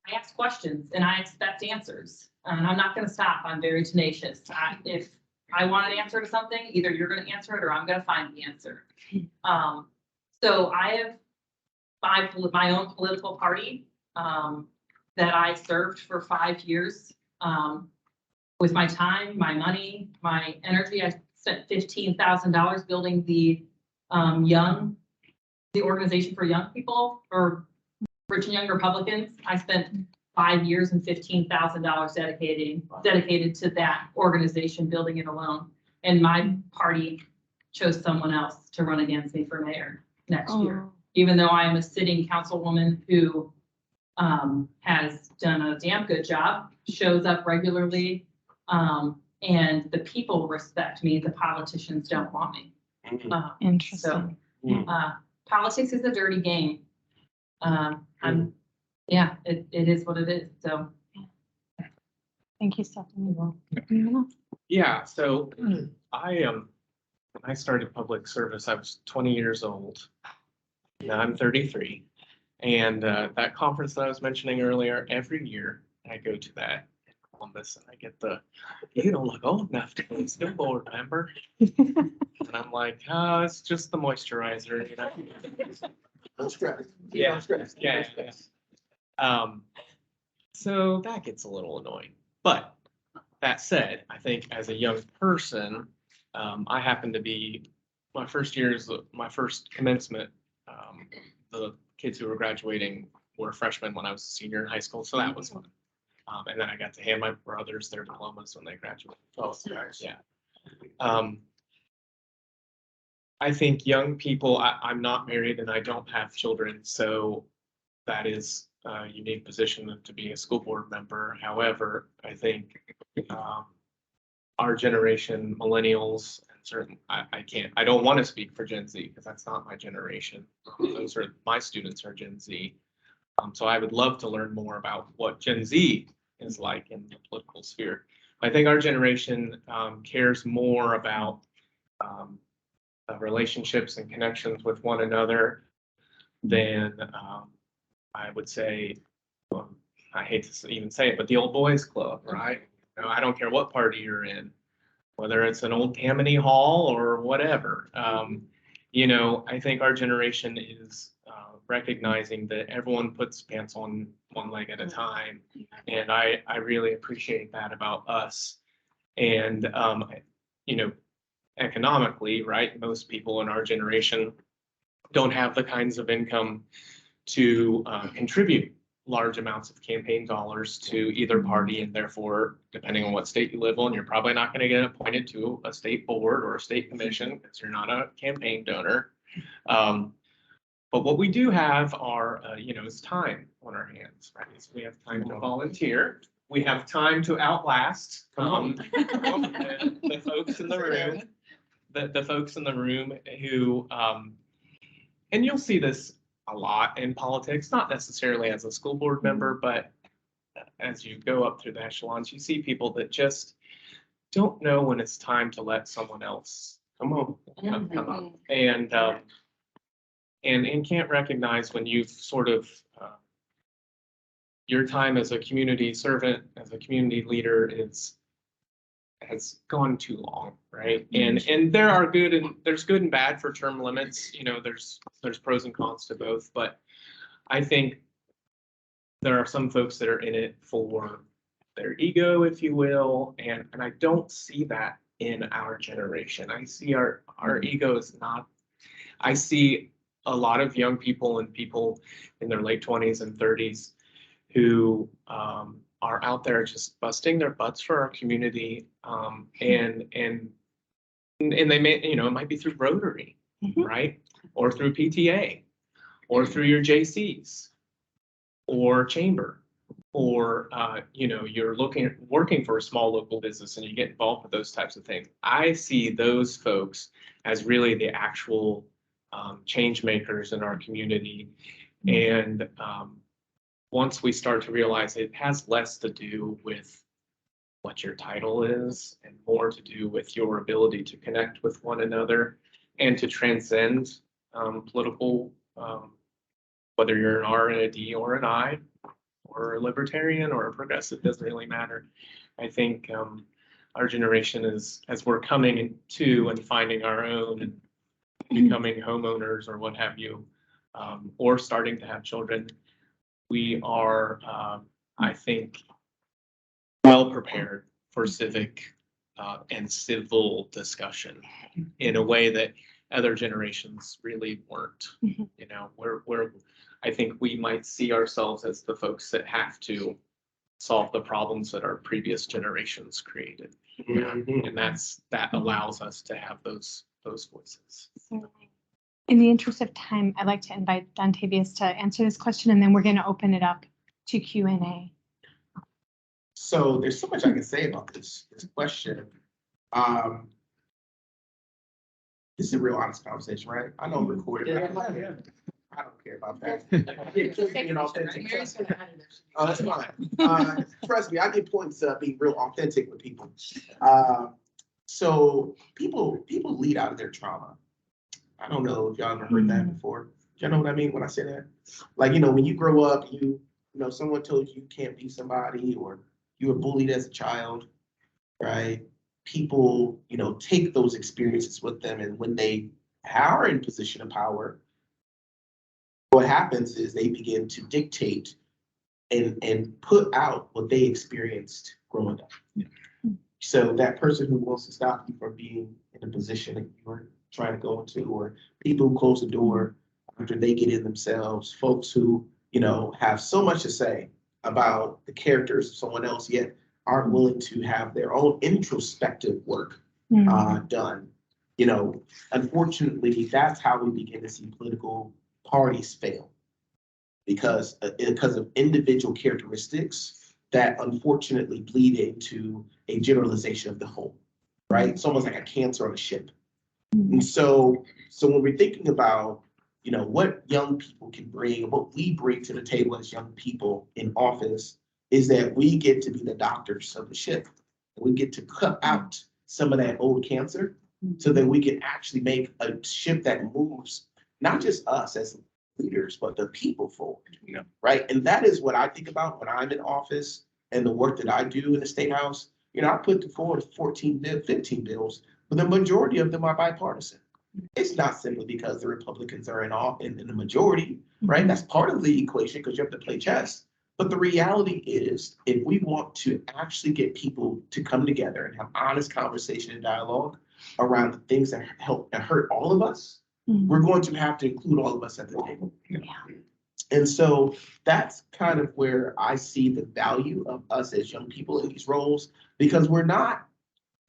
S7: I ask questions and I expect answers. And I'm not going to stop. I'm very tenacious. If I want an answer to something, either you're going to answer it or I'm going to find the answer. So I have my own political party that I served for 5 years with my time, my money, my energy. I spent $15,000 building the organization for young people, for rich and young Republicans. I spent 5 years and $15,000 dedicated to that organization, building it alone. And my party chose someone else to run against me for mayor next year, even though I am a sitting councilwoman who has done a damn good job, shows up regularly, and the people respect me. The politicians don't want me.
S1: Interesting.
S7: So politics is a dirty game. It is what it is. So
S1: Thank you, Stephanie.
S4: Yeah, so when I started public service, I was 20 years old. Now I'm 33. And that conference that I was mentioning earlier, every year I go to that in Columbus and I get you don't look old enough to be a school board member. And I'm like, it's just the moisturizer, you know.
S9: Don't stress.
S4: Yeah.
S9: Don't stress.
S4: Yeah. So that gets a little annoying. But that said, I think as a young person, I happen to be, my first commencement, the kids who were graduating were freshmen when I was a senior in high school, so that was fun. And then I got to hand my brothers their diplomas when they graduated. Oh, yeah. I think young people, I'm not married and I don't have children, so that is a unique position to be a school board member. However, I think our generation, millennials, and certain, I don't want to speak for Gen Z because that's not my generation. My students are Gen Z. So I would love to learn more about what Gen Z is like in the political sphere. I think our generation cares more about relationships and connections with one another than I would say, I hate to even say it, but the old boys club, right? You know, I don't care what party you're in, whether it's an old Tammany Hall or whatever. I think our generation is recognizing that everyone puts pants on one leg at a time. And I really appreciate that about us. And, economically, right, most people in our generation don't have the kinds of income to contribute large amounts of campaign dollars to either party, and therefore, depending on what state you live on, you're probably not going to get appointed to a state board or a state commission because you're not a campaign donor. But what we do have are, is time on our hands, right? So we have time to volunteer. We have time to outlast the folks in the room. the folks in the room who, and you'll see this a lot in politics, not necessarily as a school board member, but as you go up through the echelons, you see people that just don't know when it's time to let someone else come up, and can't recognize when you've sort of your time as a community servant, as a community leader has gone too long, right? And there's good and bad for term limits. You know, there's pros and cons to both, but I think there are some folks that are in it for their ego, if you will, and I don't see that in our generation. I see our ego is not. I see a lot of young people and people in their late 20s and 30s who are out there just busting their butts for our community, and they may, you know, it might be through Rotary, right, or through PTA, or through your JCs, or chamber, or you know, you're working for a small local business and you get involved with those types of things. I see those folks as really the actual change makers in our community, and once we start to realize it has less to do with what your title is and more to do with your ability to connect with one another and to transcend political, whether you're an R and a D or an I, or a libertarian or a progressive, doesn't really matter. I think our generation is, as we're coming to and finding our own and becoming homeowners or what have you, or starting to have children, we are, I think, well prepared for civic and civil discussion in a way that other generations really weren't. You know, I think we might see ourselves as the folks that have to solve the problems that our previous generations created, and that allows us to have those voices.
S1: In the interest of time, I'd like to invite Dontavius to answer this question, and then we're going to open it up to Q&A.
S9: So there's so much I can say about this question. This is a real honest conversation, right? I know I'm recorded. I don't care about that. Being authentic. Oh, that's fine. Trust me, I get points being real authentic with people. So people lead out of their trauma. I don't know if y'all ever heard that before. Y'all know what I mean when I say that? Like, you know, when you grow up, you know, someone told you can't be somebody, or you were bullied as a child, right? People, you know, take those experiences with them, and when they are in position of power, what happens is they begin to dictate and put out what they experienced growing up. So that person who wants to stop you from being in a position that you were trying to go into, or people who close the door after they get in themselves, folks who, you know, have so much to say about the characters of someone else, yet aren't willing to have their own introspective work done. You know, unfortunately, that's how we begin to see political parties fail, because of individual characteristics that unfortunately bleed into a generalization of the whole, right? It's almost like a cancer on a ship. And so when we're thinking about, you know, what young people can bring, what we bring to the table as young people in office, is that we get to be the doctors of the ship. We get to cut out some of that old cancer so that we can actually make a ship that moves not just us as leaders, but the people forward, you know, right? And that is what I think about when I'm in office and the work that I do in the State House. You know, I put forward 15 bills, but the majority of them are bipartisan. It's not simply because the Republicans are in the majority, right? That's part of the equation, because you have to play chess. But the reality is, if we want to actually get people to come together and have honest conversation and dialogue around the things that hurt all of us, we're going to have to include all of us at the table. And so that's kind of where I see the value of us as young people in these roles, because we're not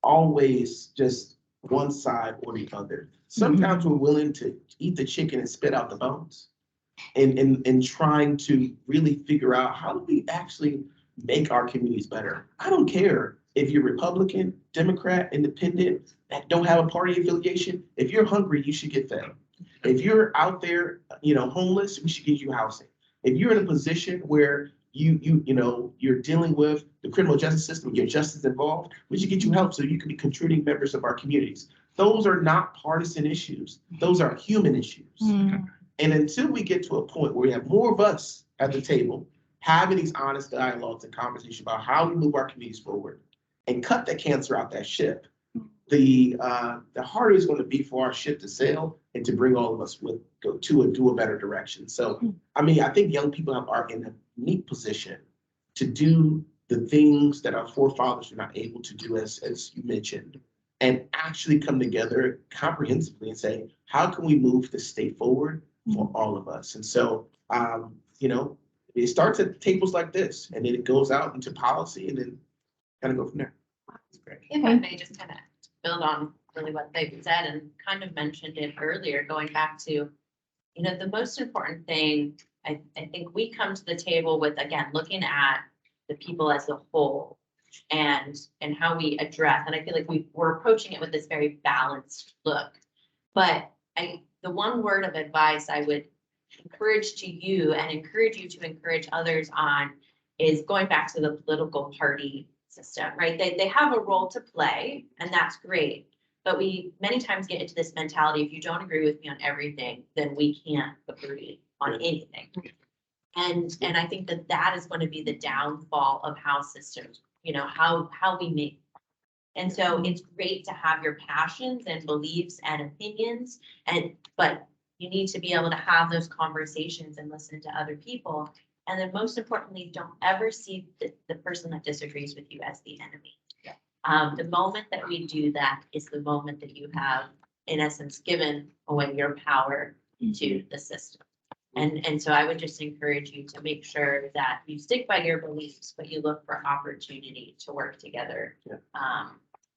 S9: always just one side or the other. Sometimes we're willing to eat the chicken and spit out the bones, and trying to really figure out, how do we actually make our communities better? I don't care If you're Republican, Democrat, Independent, that don't have a party affiliation, if you're hungry, you should get fed. If you're out there, homeless, we should get you housing. If you're in a position where you're dealing with the criminal justice system, your justice involved, we should get you help so you can be contributing members of our communities. Those are not partisan issues. Those are human issues. And until we get to a point where we have more of us at the table, having these honest dialogues and conversations about how we move our communities forward and cut the cancer out that ship, the harder it's going to be for our ship to sail and to bring all of us do a better direction. So, I think young people are in a unique position to do the things that our forefathers were not able to do, as you mentioned, and actually come together comprehensively and say, how can we move the state forward for all of us? And so, it starts at tables like this, and then it goes out into policy, and then kind of go from there. That's great.
S6: If I may just kind of build on really what they've said and kind of mentioned it earlier, going back to, the most important thing, I think we come to the table with, again, looking at the people as a whole and how we address, and I feel like we're approaching it with this very balanced look. But the one word of advice I would encourage to you and encourage you to encourage others on is going back to the political party system, right? They have a role to play, and that's great. But we many times get into this mentality, if you don't agree with me on everything, then we can't agree on anything. And I think that is going to be the downfall of how systems, how we make. And so it's great to have your passions and beliefs and opinions, but you need to be able to have those conversations and listen to other people. And then most importantly, don't ever see the person that disagrees with you as the enemy. The moment that we do that is the moment that you have, in essence, given away your power to the system. And so I would just encourage you to make sure that you stick by your beliefs, but you look for opportunity to work together.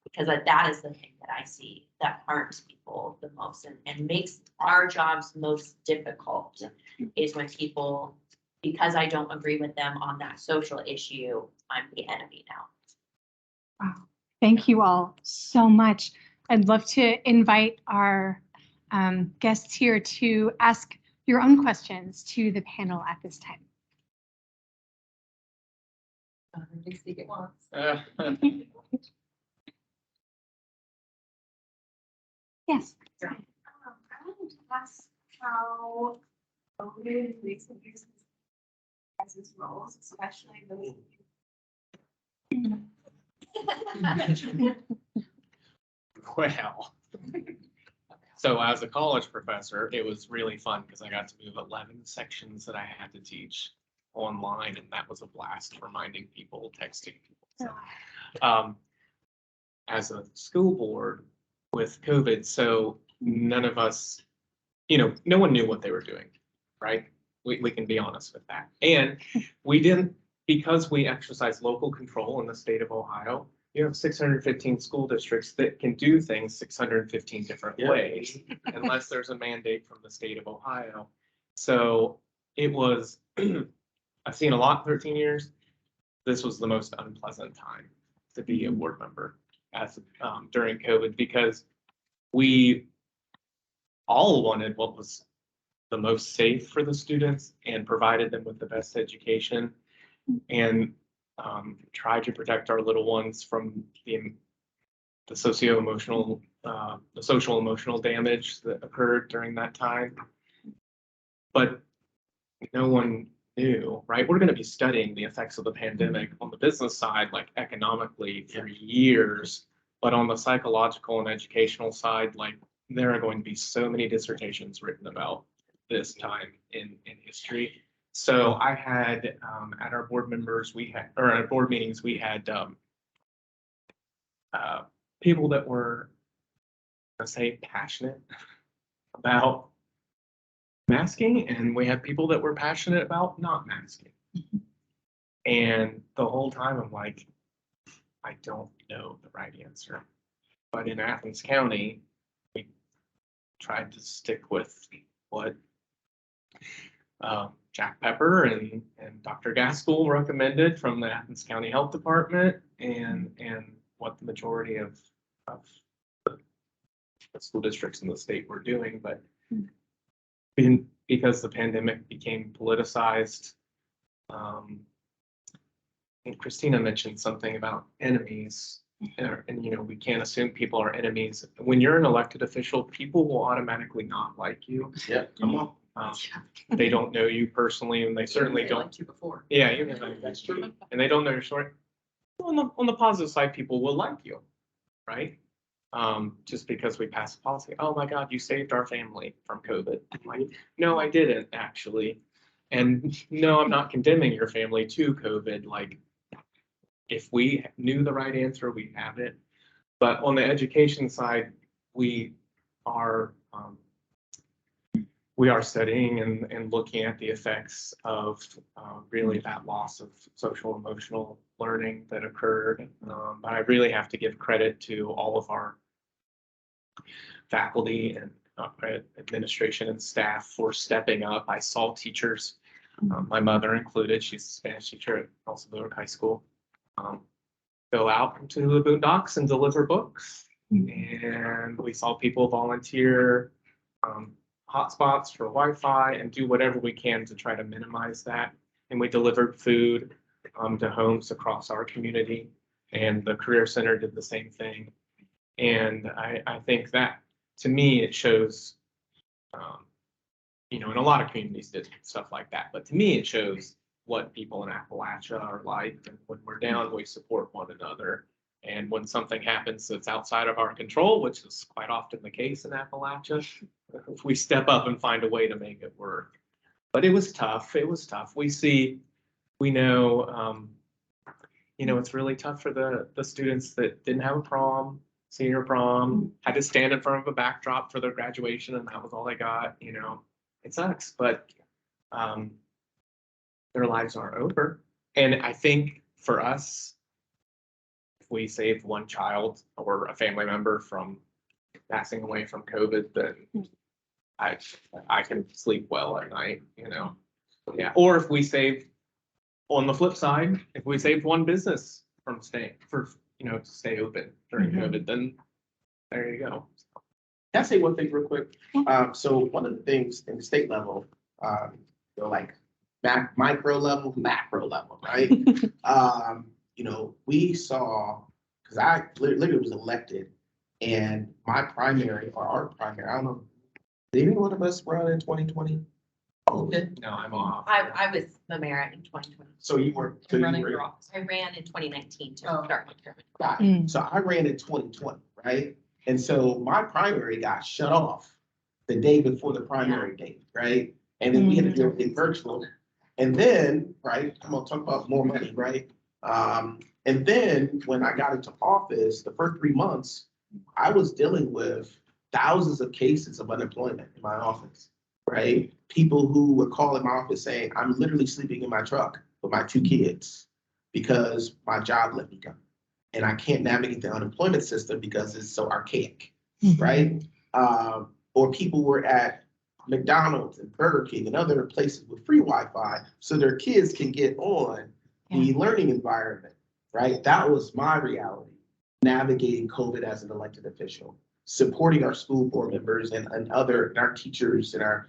S6: Because that is the thing that I see that harms people the most and makes our jobs most difficult is when people, because I don't agree with them on that social issue, I'm the enemy now.
S1: Wow. Thank you all so much. I'd love to invite our guests here to ask your own questions to the panel at this time.
S7: Speak at once.
S1: Yes.
S10: I wanted to ask how COVID recent years has its roles, especially those.
S4: Well, so as a college professor, it was really fun because I got to move 11 sections that I had to teach online, and that was a blast, reminding people, texting people. So, as a school board with COVID, so none of us, no one knew what they were doing, right? We can be honest with that. And we didn't, because we exercise local control in the state of Ohio, you have 615 school districts that can do things 615 different ways, unless there's a mandate from the state of Ohio. So it was, I've seen a lot in 13 years. This was the most unpleasant time to be a board member as during COVID, because we all wanted what was the most safe for the students and provided them with the best education, and tried to protect our little ones from the social emotional damage that occurred during that time. But no one knew, right? We're going to be studying the effects of the pandemic on the business side, like economically, for years. But on the psychological and educational side, like there are going to be so many dissertations written about this time in history. So I had at our board meetings, we had people that were, let's say, passionate about masking, and we had people that were passionate about not masking. And the whole time I'm like, I don't know the right answer. But in Athens County, we tried to stick with what Jack Pepper and Dr. Gaskell recommended from the Athens County Health Department and what the majority of the school districts in the state were doing. But because the pandemic became politicized, and Christina mentioned something about enemies, and you know, we can't assume people are enemies. When you're an elected official, people will automatically not like you.
S9: Yeah, come on.
S4: They don't know you personally, and they certainly
S5: They
S4: don't.
S5: liked you before.
S4: Yeah, you know, that's true. And they don't know your story. On the positive side, people will like you, right? Just because we passed a policy. Oh my God, you saved our family from COVID. I'm like, no, I didn't actually. And no, I'm not condemning your family to COVID. Like, if we knew the right answer, we'd have it. But on the education side, we are studying and looking at the effects of really that loss of social emotional learning that occurred. But I really have to give credit to all of our faculty and administration and staff for stepping up. I saw teachers, my mother included, she's a Spanish teacher at Nelsonville-York High School, go out into the boondocks and deliver books. And we saw people volunteer hotspots for Wi-Fi and do whatever we can to try to minimize that. And we delivered food to homes across our community, and the Career Center did the same thing. And I think that, to me, it shows, you know, and a lot of communities did stuff like that, but to me, it shows what people in Appalachia are like. And when we're down, we support one another. And when something happens that's outside of our control, which is quite often the case in Appalachia, we step up and find a way to make it work. But it was tough. It was tough. We know, you know, it's really tough for the students that didn't have a prom, senior prom, had to stand in front of a backdrop for their graduation, and that was all they got. You know, it sucks, but their lives aren't over. And I think for us, if we save one child or a family member from passing away from COVID, then I can sleep well at night, you know. Yeah. Or if we save, on the flip side, if we saved one business from staying to stay open during COVID, then there you go.
S9: Can I say one thing real quick? So one of the things in the state level, you know, like micro level, macro level, right? You know, we saw, because I literally was elected, and my primary, or our primary, I don't know, did any one of us run in 2020? Oh,
S4: No, I'm off.
S6: I was the mayor in 2020.
S9: so you were
S5: Running for office.
S6: I ran in 2019 to
S5: Oh.
S6: start my term.
S9: Got it. So I ran in 2020, right? And so my primary got shut off the day before the primary date, right? And then we had to do everything virtual. And then, right, I'm gonna talk about more money, right? And then when I got into office, the first 3 months, I was dealing with thousands of cases of unemployment in my office, right? People who would call in my office saying, I'm literally sleeping in my truck with my 2 kids because my job let me go. And I can't navigate the unemployment system because it's so archaic, right? Or people were at McDonald's and Burger King and other places with free Wi-Fi so their kids can get on the learning environment, right? That was my reality, navigating COVID as an elected official, supporting our school board members and our teachers and our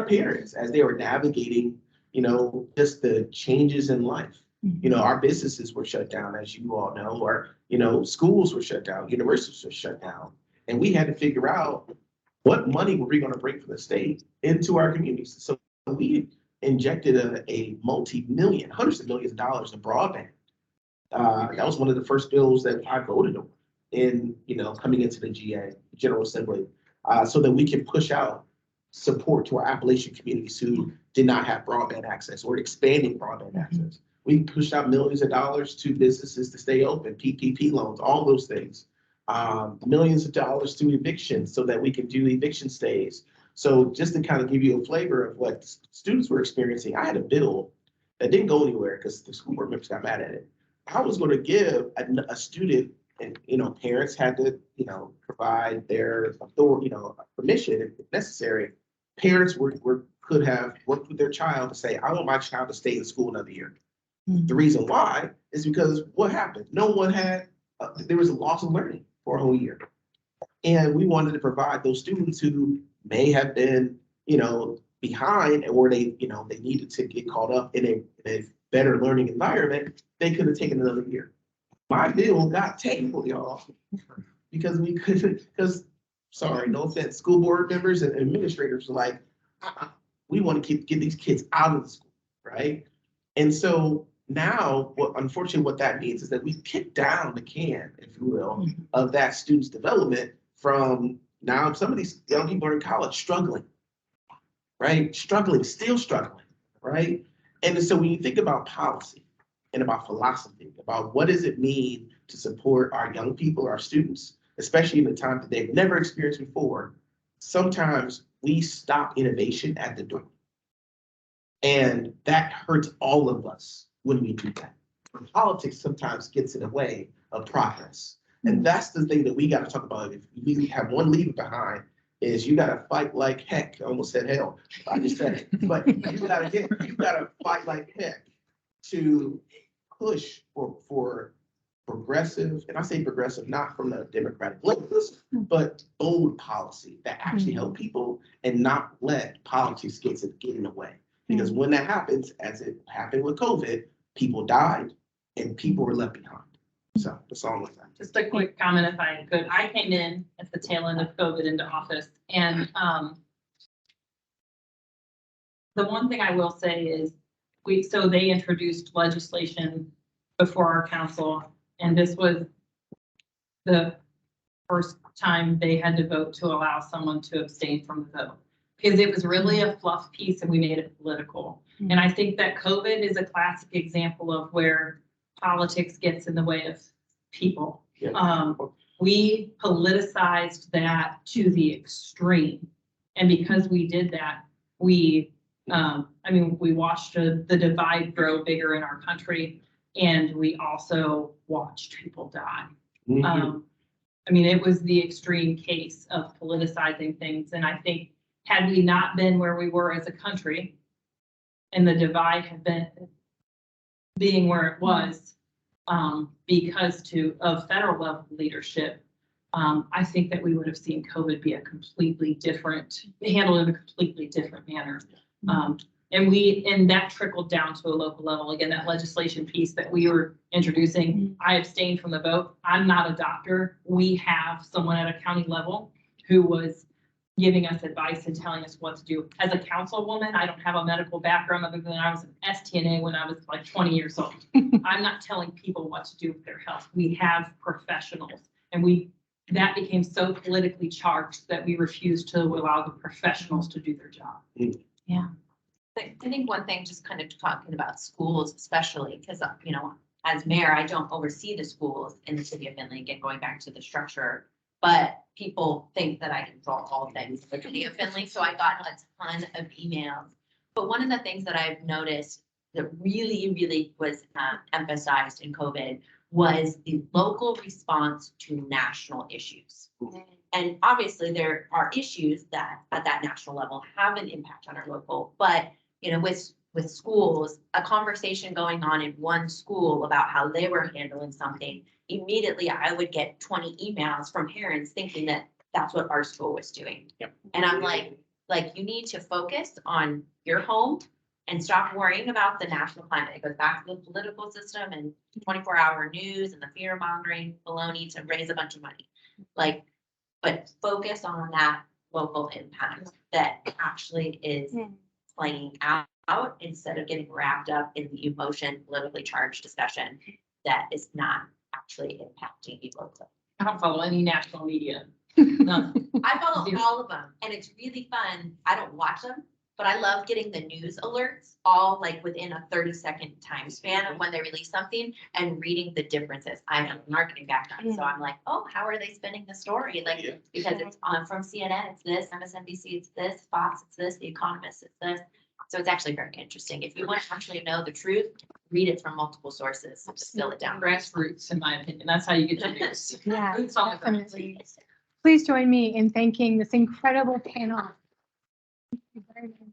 S9: parents as they were navigating, you know, just the changes in life. You know, our businesses were shut down, as you all know, or, you know, schools were shut down, universities were shut down. And we had to figure out what money were we going to bring from the state into our communities. So we injected a multi-million, hundreds of millions of dollars in broadband. That was one of the first bills that I voted on in, you know, coming into the General Assembly, so that we can push out support to our Appalachian communities who did not have broadband access or expanding broadband access. We pushed out millions of dollars to businesses to stay open, PPP loans, all those things. Millions of dollars to evictions so that we can do eviction stays. So just to kind of give you a flavor of what students were experiencing, I had a bill that didn't go anywhere because the school board members got mad at it. I was going to give a student, and, you know, parents had to, you know, provide their authority, you know, permission if necessary. Parents were could have worked with their child to say, I want my child to stay in school another year. The reason why is because what happened? No one had, there was a loss of learning for a whole year. And we wanted to provide those students who may have been, behind, or they needed to get caught up in a better learning environment. They could have taken another year. My bill got tabled, y'all, because we couldn't, sorry, no offense, school board members and administrators were like, we want to get these kids out of the school, right? And so now, unfortunately, what that means is that we kick down the can, if you will, of that student's development from now. Some of these young people are in college struggling, right? Still struggling, right? And so when you think about policy and about philosophy, about what does it mean to support our young people, our students, especially in the time that they've never experienced before, sometimes we stop innovation at the door. And that hurts all of us when we do that. Politics sometimes gets in the way of progress. And that's the thing that we got to talk about. If we have one lever behind, is you got to fight like heck. I almost said hell. I just said it. But you got to fight like heck to push for progressive, and I say progressive not from the Democratic list, but bold policy that actually help people and not let politics get in the way. Because when that happens, as it happened with COVID, people died and people were left behind. So that's all with that.
S7: Just a quick comment if I could. I came in at the tail end of COVID into office, and the one thing I will say is they introduced legislation before our council, and this was the first time they had to vote to allow someone to abstain from the vote, because it was really a fluff piece and we made it political. And I think that COVID is a classic example of where politics gets in the way of people.
S9: Yeah.
S7: We politicized that to the extreme. And because we did that, we watched the divide grow bigger in our country, and we also watched people die. It was the extreme case of politicizing things. And I think had we not been where we were as a country, and the divide had been being where it was, because of federal level leadership, I think that we would have seen COVID be handled in a completely different manner. And that trickled down to a local level. Again, that legislation piece that we were introducing, I abstained from the vote. I'm not a doctor. We have someone at a county level who was giving us advice and telling us what to do. As a councilwoman, I don't have a medical background other than I was an STNA when I was like 20 years old. I'm not telling people what to do with their health. We have professionals, and that became so politically charged that we refused to allow the professionals to do their job.
S1: Yeah.
S6: I think one thing, just kind of talking about schools, especially because, as mayor, I don't oversee the schools in the city of Findlay, again, going back to the structure, but people think that I control all things in the city of Findlay. So I got a ton of emails. But one of the things that I've noticed that really, really was emphasized in COVID was the local response to national issues. And obviously there are issues that at that national level have an impact on our local, but with schools, a conversation going on in one school about how they were handling something, immediately I would get 20 emails from parents thinking that that's what our school was doing.
S4: Yep.
S6: And I'm like, you need to focus on your home and stop worrying about the national climate. It goes back to the political system and 24-hour news and the fear mongering baloney to raise a bunch of money. But focus on that local impact that actually is playing out instead of getting wrapped up in the emotion, politically charged discussion that is not actually impacting you locally.
S7: I don't follow any national media. None.
S6: I follow all of them, and it's really fun. I don't watch them, but I love getting the news alerts all within a 30-second time span of when they release something and reading the differences. I have a marketing background, so I'm like, oh, how are they spinning the story? Because it's on from CNN, it's this, MSNBC, it's this, Fox, it's this, The Economist, it's this. So it's actually very interesting. If you want to actually know the truth, read it from multiple sources to distill it down.
S7: Grassroots, in my opinion. That's how you get your news.
S1: Yeah,
S7: Boots on the ground.
S1: definitely. Please join me in thanking this incredible panel. Thank you very much.